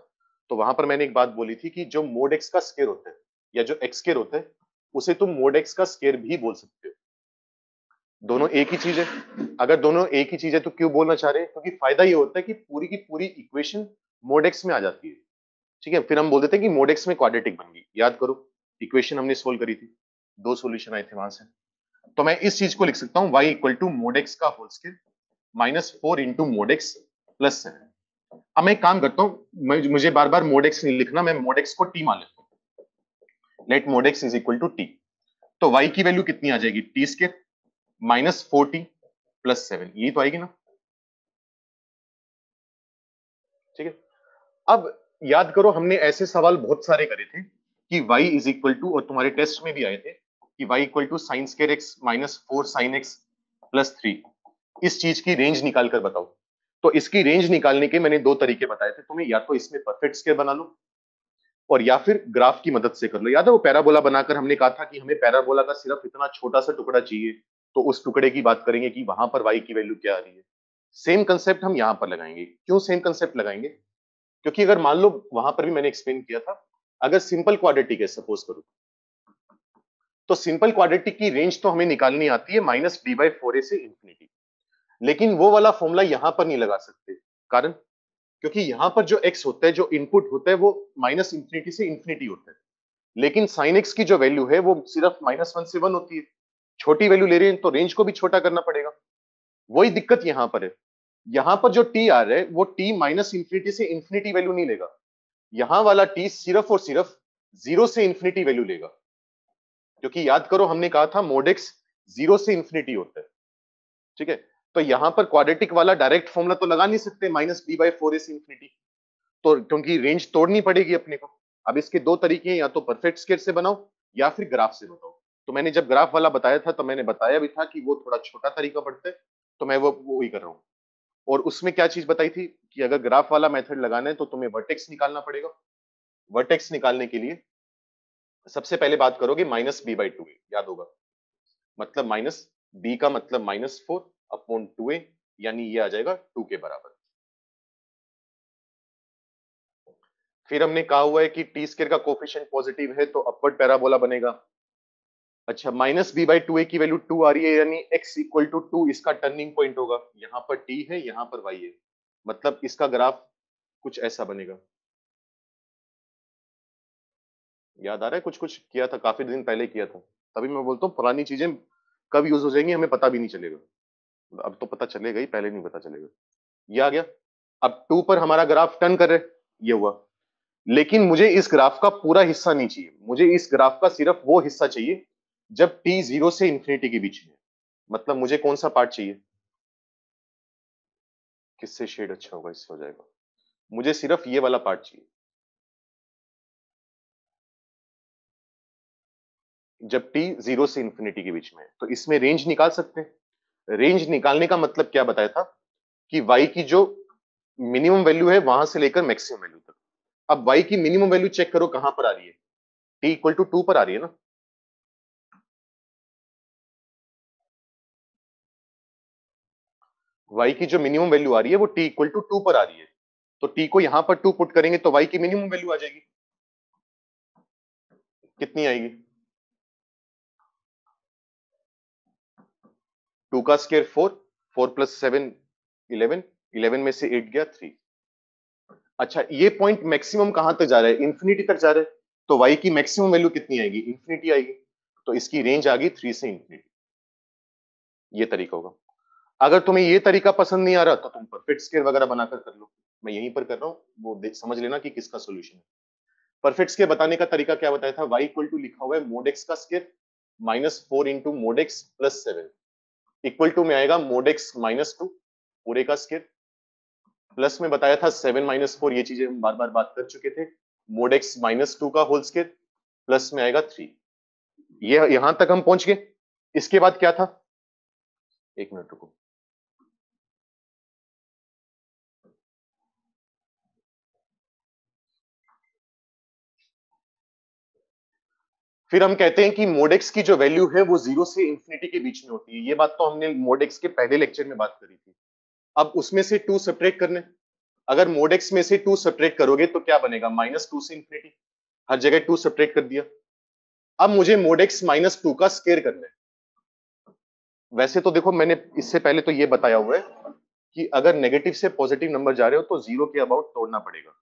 S1: तो वहां पर मैंने एक बात बोली थी कि जो मोड एक्स का स्केयर होता है या जो एक्स स्केयर होता है, उसे तुम मोड एक्स का स्केयर भी बोल सकते हो। दोनों एक ही चीज है। अगर दोनों एक ही चीज है तो क्यों बोलना चाह रहे हैं? क्योंकि फायदा ये होता है कि पूरी की पूरी इक्वेशन मोड एक्स में आ जाती है। ठीक है, फिर हम बोल देते हैं कि मोड एक्स में क्वाड्रेटिक बन गई। याद करो, इक्वेशन हमने सोल्व करी थी, दो सॉल्यूशन आए थे वहां से। तो मैं इस चीज को लिख सकता हूं, y equal to mod x का whole square -4 into mod x plus 7। अब मैं एक काम करता हूं, मुझे बार बार मोड एक्स नहीं लिखना, मैं मोड एक्स को टी मान लेता हूं। Let mod X is equal to T. तो y की वैल्यू कितनी आ जाएगी? टी स्क्वायर -4t प्लस 7, यही तो आएगी ना। ठीक है, अब याद करो, हमने ऐसे सवाल बहुत सारे करे थे कि y इज इक्वल टू, और तुम्हारे टेस्ट में भी आए थे कि y equal to sine square X -4 sine X plus 3। इस चीज की रेंज निकाल कर बताओ। तो इसकी रेंज निकालने के मैंने दो तरीके बताए थे तुम्हें, या तो इसमें परफेक्ट स्क्वायर बना लो, और या फिर ग्राफ की मदद से कर लो। याद है वो पैराबोला बनाकर हमने कहा था कि हमें पैराबोला का सिर्फ इतना छोटा सा टुकड़ा चाहिए, तो उस टुकड़े की बात करेंगे कि वहां पर y की वैल्यू क्या आ रही है। सेम कंसेप्ट हम यहां पर लगाएंगे। क्यों सेम कंसेप्ट लगाएंगे? क्योंकि अगर मान लो, वहां पर भी मैंने एक्सप्लेन किया था, अगर सिंपल क्वाड्रेटिक है सपोज करो, तो सिंपल क्वाड्रेटिक की रेंज तो हमें निकालनी आती है -b/4a से इंफिनिटी। लेकिन वो वाला फॉर्मूला यहां पर नहीं लगा सकते। कारण, क्योंकि यहां पर जो x होता है, जो इनपुट होता है, वो -इंफिनिटी से इंफिनिटी होता है। लेकिन साइन एक्स की जो वैल्यू है वो सिर्फ -1 से 1 होती है। छोटी वैल्यू ले रहे हैं तो रेंज को भी छोटा करना पड़ेगा। वही दिक्कत यहां पर है। यहां पर जो टी आ रहा है वो टी -इंफिनिटी से इंफिनिटी वैल्यू नहीं लेगा। यहां वाला टी सिर्फ और सिर्फ 0 से इंफिनिटी वैल्यू लेगा। क्योंकि याद करो, हमने कहा था मोड एक्स 0 से इंफिनिटी होता है। ठीक है, तो यहां पर क्वाड्रेटिक वाला डायरेक्ट फॉर्मूला तो लगा नहीं सकते -b/4a से इंफिनिटी, तो क्योंकि रेंज तोड़नी पड़ेगी अपने को। अब इसके दो तरीके हैं, या तो परफेक्ट स्केयर से बनाओ या फिर ग्राफ से बताओ। तो मैंने जब ग्राफ वाला बताया था तो मैंने बताया भी था कि वो थोड़ा छोटा तरीका पड़ता है, तो मैं वो ही कर रहा हूँ। और उसमें क्या चीज बताई थी कि अगर ग्राफ वाला मेथड लगाना है तो तुम्हें वर्टेक्स निकालना पड़ेगा। वर्टेक्स निकालने के लिए सबसे पहले बात करोगे -b/2a, याद होगा, मतलब -b का मतलब -4/2a, यानी ये आ जाएगा 2 के बराबर। फिर हमने कहा हुआ है कि टी स्क्वायर का कोफिशिएंट पॉजिटिव है तो अपवर्ड पैराबोला बनेगा। अच्छा, minus b by two a की वैल्यू 2 आ रही है, यानी x इक्वल टू 2 इसका टर्निंग पॉइंट होगा। यहाँ पर t है, यहाँ पर y है, मतलब इसका ग्राफ कुछ ऐसा बनेगा। याद आ रहा है? कुछ कुछ किया था, काफी दिन पहले किया था। तभी मैं बोलता हूँ पुरानी चीजें कब यूज हो जाएंगी हमें पता भी नहीं चलेगा। अब तो पता चलेगा ही, पहले नहीं पता चलेगा। ये आ गया। अब 2 पर हमारा ग्राफ टर्न करे, ये हुआ। लेकिन मुझे इस ग्राफ का पूरा हिस्सा नहीं चाहिए, मुझे इस ग्राफ का सिर्फ वो हिस्सा चाहिए जब t 0 से इंफिनिटी के बीच में है। मतलब मुझे कौन सा पार्ट चाहिए? किससे शेड अच्छा होगा, इससे हो जाएगा। मुझे सिर्फ ये वाला पार्ट चाहिए जब t 0 से इंफिनिटी के बीच में है। तो इसमें रेंज निकाल सकते हैं। रेंज निकालने का मतलब क्या बताया था कि y की जो मिनिमम वैल्यू है वहां से लेकर मैक्सिमम वैल्यू तक। अब y की मिनिमम वैल्यू चेक करो कहां पर आ रही है, t इक्वल टू 2 पर आ रही है ना। y की जो मिनिमम वैल्यू आ रही है वो t इक्वल टू 2 पर आ रही है। तो t को यहां पर 2 पुट करेंगे तो y की मिनिमम वैल्यू आ जाएगी। कितनी आएगी? 2 का स्क्वायर 4, 4 प्लस 7 11, 11 में से 8 गया 3। अच्छा, ये पॉइंट मैक्सिमम कहां तक जा रहा है? इंफिनिटी तक जा रहा है। तो y की मैक्सिमम वैल्यू कितनी आएगी? इंफिनिटी आएगी। तो इसकी रेंज आ गई 3 से इंफिनिटी। ये तरीका होगा। अगर तुम्हें ये तरीका पसंद नहीं आ रहा तो तुम परफेक्ट स्क्वायर वगैरह बनाकर कर लो। मैं यहीं पर कर रहा हूँ, वो देख समझ लेना कि किसका सोल्यूशन है। परफेक्ट स्क्वायर बताने का तरीका क्या बताया था? y इक्वल टू लिखा हुआ है मोड x का square minus 4 into mod x plus 7 equal to में आएगा मोड x माइनस 2 पूरे का स्क्वायर, प्लस में बताया था 7 माइनस 4, ये चीजें हम बार बार बात कर चुके थे। मोड x माइनस 2 का होल स्क्वायर प्लस में आएगा 3। ये यहां तक हम पहुंच गए। इसके बाद क्या था? एक मिनट रुको। फिर हम कहते हैं कि मोड x की जो वैल्यू है वो 0 से इंफिनिटी के बीच में होती है। ये बात तो हमने मोड x के पहले लेक्चर में बात करी थी। अब उसमें से 2 सब्ट्रैक्ट करने। अगर मोड x में से 2 सब्ट्रैक्ट करोगे तो क्या बनेगा? माइनस 2 से इंफिनिटी। हर जगह 2 सब्ट्रैक्ट कर दिया। अब मुझे मोड x माइनस 2 का स्क्वायर करना है। वैसे तो देखो मैंने इससे पहले तो ये बताया हुआ है कि अगर नेगेटिव से पॉजिटिव नंबर जा रहे हो तो जीरो के अबाउट तोड़ना पड़ेगा।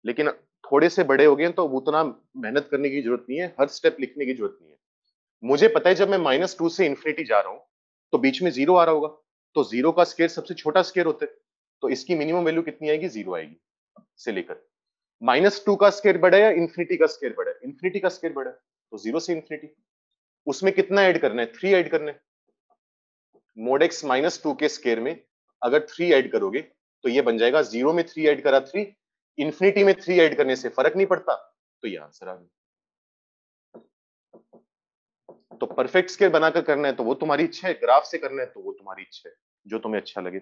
S1: लेकिन थोड़े से बड़े हो गए तो उतना मेहनत करने की जरूरत नहीं है, हर स्टेप लिखने की जरूरत नहीं है। मुझे पता है जब मैं माइनस 2 से इंफिनिटी जा रहा हूं तो बीच में जीरो आ रहा होगा। तो जीरो का स्क्वायर सबसे छोटा स्क्वायर होता है। तो इसकी मिनिमम वैल्यू कितनी आएगी? जीरो आएगी। से लेकर माइनस 2 का स्क्वायर बड़ा या इंफिनिटी का स्क्वायर बड़ा है? इंफिनिटी का स्क्वायर बड़ा है। तो जीरो से इंफिनिटी। उसमें कितना ऐड करना है? 3 ऐड करना है। मोड एक्स माइनस 2 के स्क्वायर में अगर 3 ऐड करोगे तो ये बन जाएगा, जीरो में 3 ऐड करा 3, इंफिनिटी में 3 ऐड करने से फर्क नहीं पड़ता। तो ये आंसर आ गया। तो परफेक्ट स्क्वायर बनाकर करना है तो वो तुम्हारी इच्छा है, ग्राफ से करना है तो वो तुम्हारी इच्छा है, जो तुम्हें अच्छा लगे।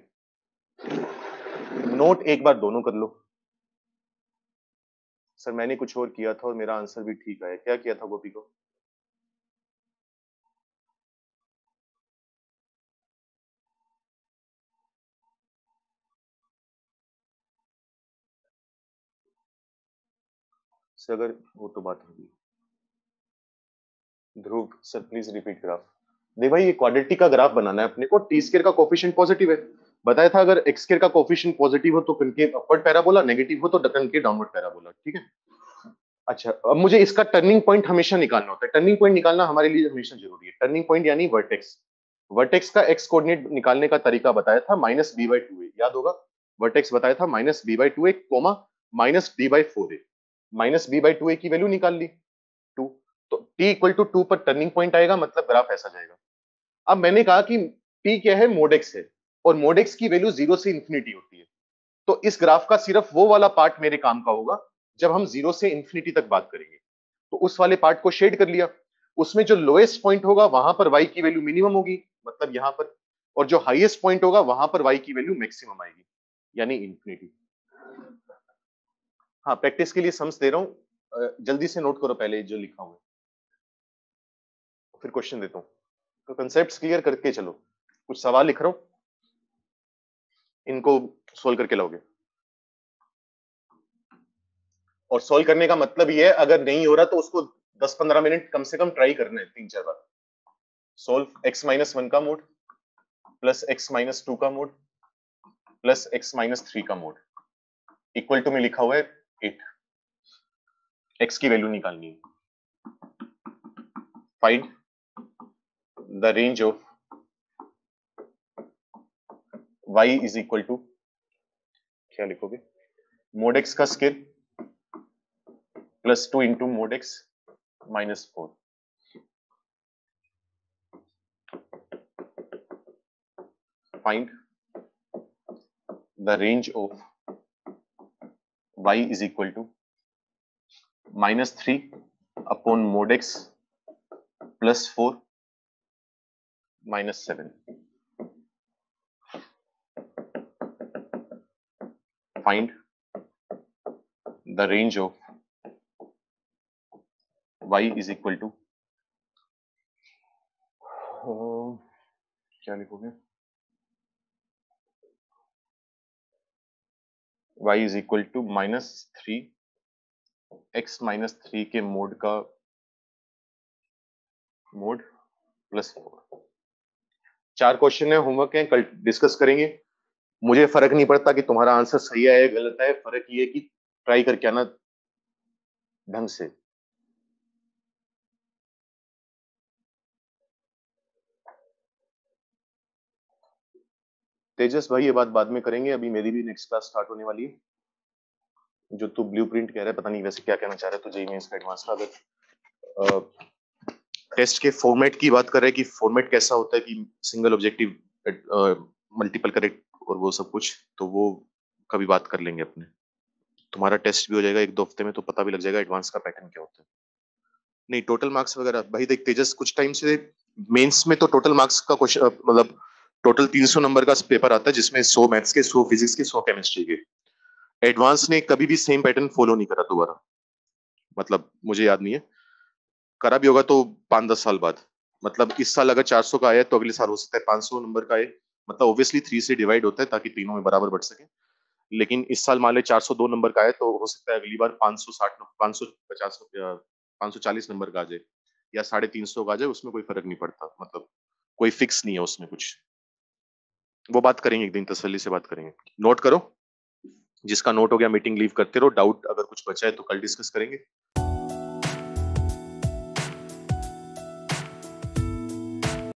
S1: नोट एक बार दोनों कर लो। सर मैंने कुछ और किया था और मेरा आंसर भी ठीक आया। क्या किया था गोपी को? सर अगर वो तो बात होगी। ध्रुव सर प्लीज रिपीट ग्राफ। नहीं भाई, ये क्वाड्रेटिक का ग्राफ बनाना है अपने को। टी स्क्वायर का कोफिशिएंट पॉजिटिव है, बताया था। अगर एक्स स्क्वायर का कोफिशिएंट पॉजिटिव हो तो कनकेव अपवर्ड पैराबोला, नेगेटिव हो तो कनकेव डाउनवर्ड पैराबोला। ठीक है। अच्छा, अब मुझे इसका टर्निंग पॉइंट हमेशा निकालना होता है। टर्निंग पॉइंट निकालना हमारे लिए हमेशा जरूरी है। टर्निंग पॉइंट यानी वर्टेक्स। वर्टेक्स का एक्स कोऑर्डिनेट निकालने का तरीका बताया था minus b by two a, याद होगा। वर्टेक्स बताया था minus b by two a comma minus d by four a. Minus b by two a की वैल्यू निकाल ली 2। तो t इक्वल टू 2 पर टर्निंग पॉइंट आएगा, मतलब ग्राफ ऐसा जाएगा। अब मैंने कहा कि t क्या है? मोड x है, और मोड x की वैल्यू 0 से इंफिनिटी होती है। तो इस ग्राफ का सिर्फ वो वाला पार्ट मेरे काम का होगा जब हम 0 से इंफिनिटी तक बात करेंगे। तो उस वाले पार्ट को शेड कर लिया। उसमें जो लोएस्ट पॉइंट होगा वहां पर y की वैल्यू मिनिमम होगी, मतलब यहां पर। और जो हाईएस्ट पॉइंट होगा वहां पर y की वैल्यू मैक्सिमम आएगी, यानी इंफिनिटी। हाँ, प्रैक्टिस के लिए सम्स दे रहा हूं, जल्दी से नोट करो पहले जो लिखा हुआ है, फिर क्वेश्चन देता हूं। तो कंसेप्ट क्लियर करके चलो। कुछ सवाल लिख रहा हूं, इनको सोल्व करके लाओगे। और सोल्व करने का मतलब ये है, अगर नहीं हो रहा तो उसको 10-15 मिनट कम से कम ट्राई करना है, 3-4 बार। सॉल्व x माइनस 1 का मोड प्लस x माइनस 2 का मोड प्लस x माइनस 3 का मोड इक्वल टू में लिखा हुआ है 8। x की वैल्यू निकालनी है। Find the range of y is equal to, क्या लिखोगे, मोड x का scale plus 2 into mod x minus 4। Find the range of y is equal to -3 upon mod x plus 4 minus 7। Find the range of y is equal to, क्या लिखोगे, y is equal to -3 x minus 3 के mod का mod plus 4। 4 question है, homework है, कल discuss करेंगे। मुझे फर्क नहीं पड़ता कि तुम्हारा आंसर सही है या गलत है, फर्क ये है कि ट्राई करके आना ढंग से। तेजस भाई ये बात बाद में करेंगे, अभी मेरी भी नेक्स्ट क्लास स्टार्ट होने वाली है। जो तू ब्लूप्रिंट कह रहा है, पता नहीं वैसे क्या कहना चाह रहा है, तुझे मेंस का एडवांस का अगर टेस्ट के फॉर्मेट की बात कर रहे हैं कि फॉर्मेट कैसा होता है कि सिंगल ऑब्जेक्टिव, मल्टीपल करेक्ट और वो सब कुछ, तो वो कभी बात कर लेंगे अपने। तुम्हारा टेस्ट भी हो जाएगा 1-2 हफ्ते में, तो पता भी लग जाएगा एडवांस का पैटर्न क्या होता है। नहीं टोटल मार्क्स वगैरह भाई देख तेजस, कुछ टाइम से मेंस में तो टोटल मार्क्स का क्वेश्चन मतलब टोटल 300 नंबर का पेपर आता है, जिसमें 100 मैथ्स के, 100 फिजिक्स के, 100 केमिस्ट्री के। एडवांस ने कभी भी सेम पैटर्न फॉलो नहीं करा दोबारा, मतलब मुझे याद नहीं है, करा भी होगा तो 5-10 साल बाद। मतलब इस साल अगर 400 का आया तो अगले साल हो सकता है 500 नंबर का आए, मतलब ऑब्वियसली 3 से डिवाइड होता है ताकि तीनों में बराबर बढ़ सके। लेकिन इस साल मान ले 402 नंबर का आए तो हो सकता है अगली बार 560 550 540 नंबर का आ जाए या 350 का आ जाए, उसमें कोई फर्क नहीं पड़ता, मतलब कोई फिक्स नहीं है उसमें कुछ। वो बात करेंगे एक दिन, तसल्ली से बात करेंगे। नोट करो, जिसका नोट हो गया मीटिंग लीव करते रहो, डाउट अगर कुछ बचा है तो कल डिस्कस करेंगे।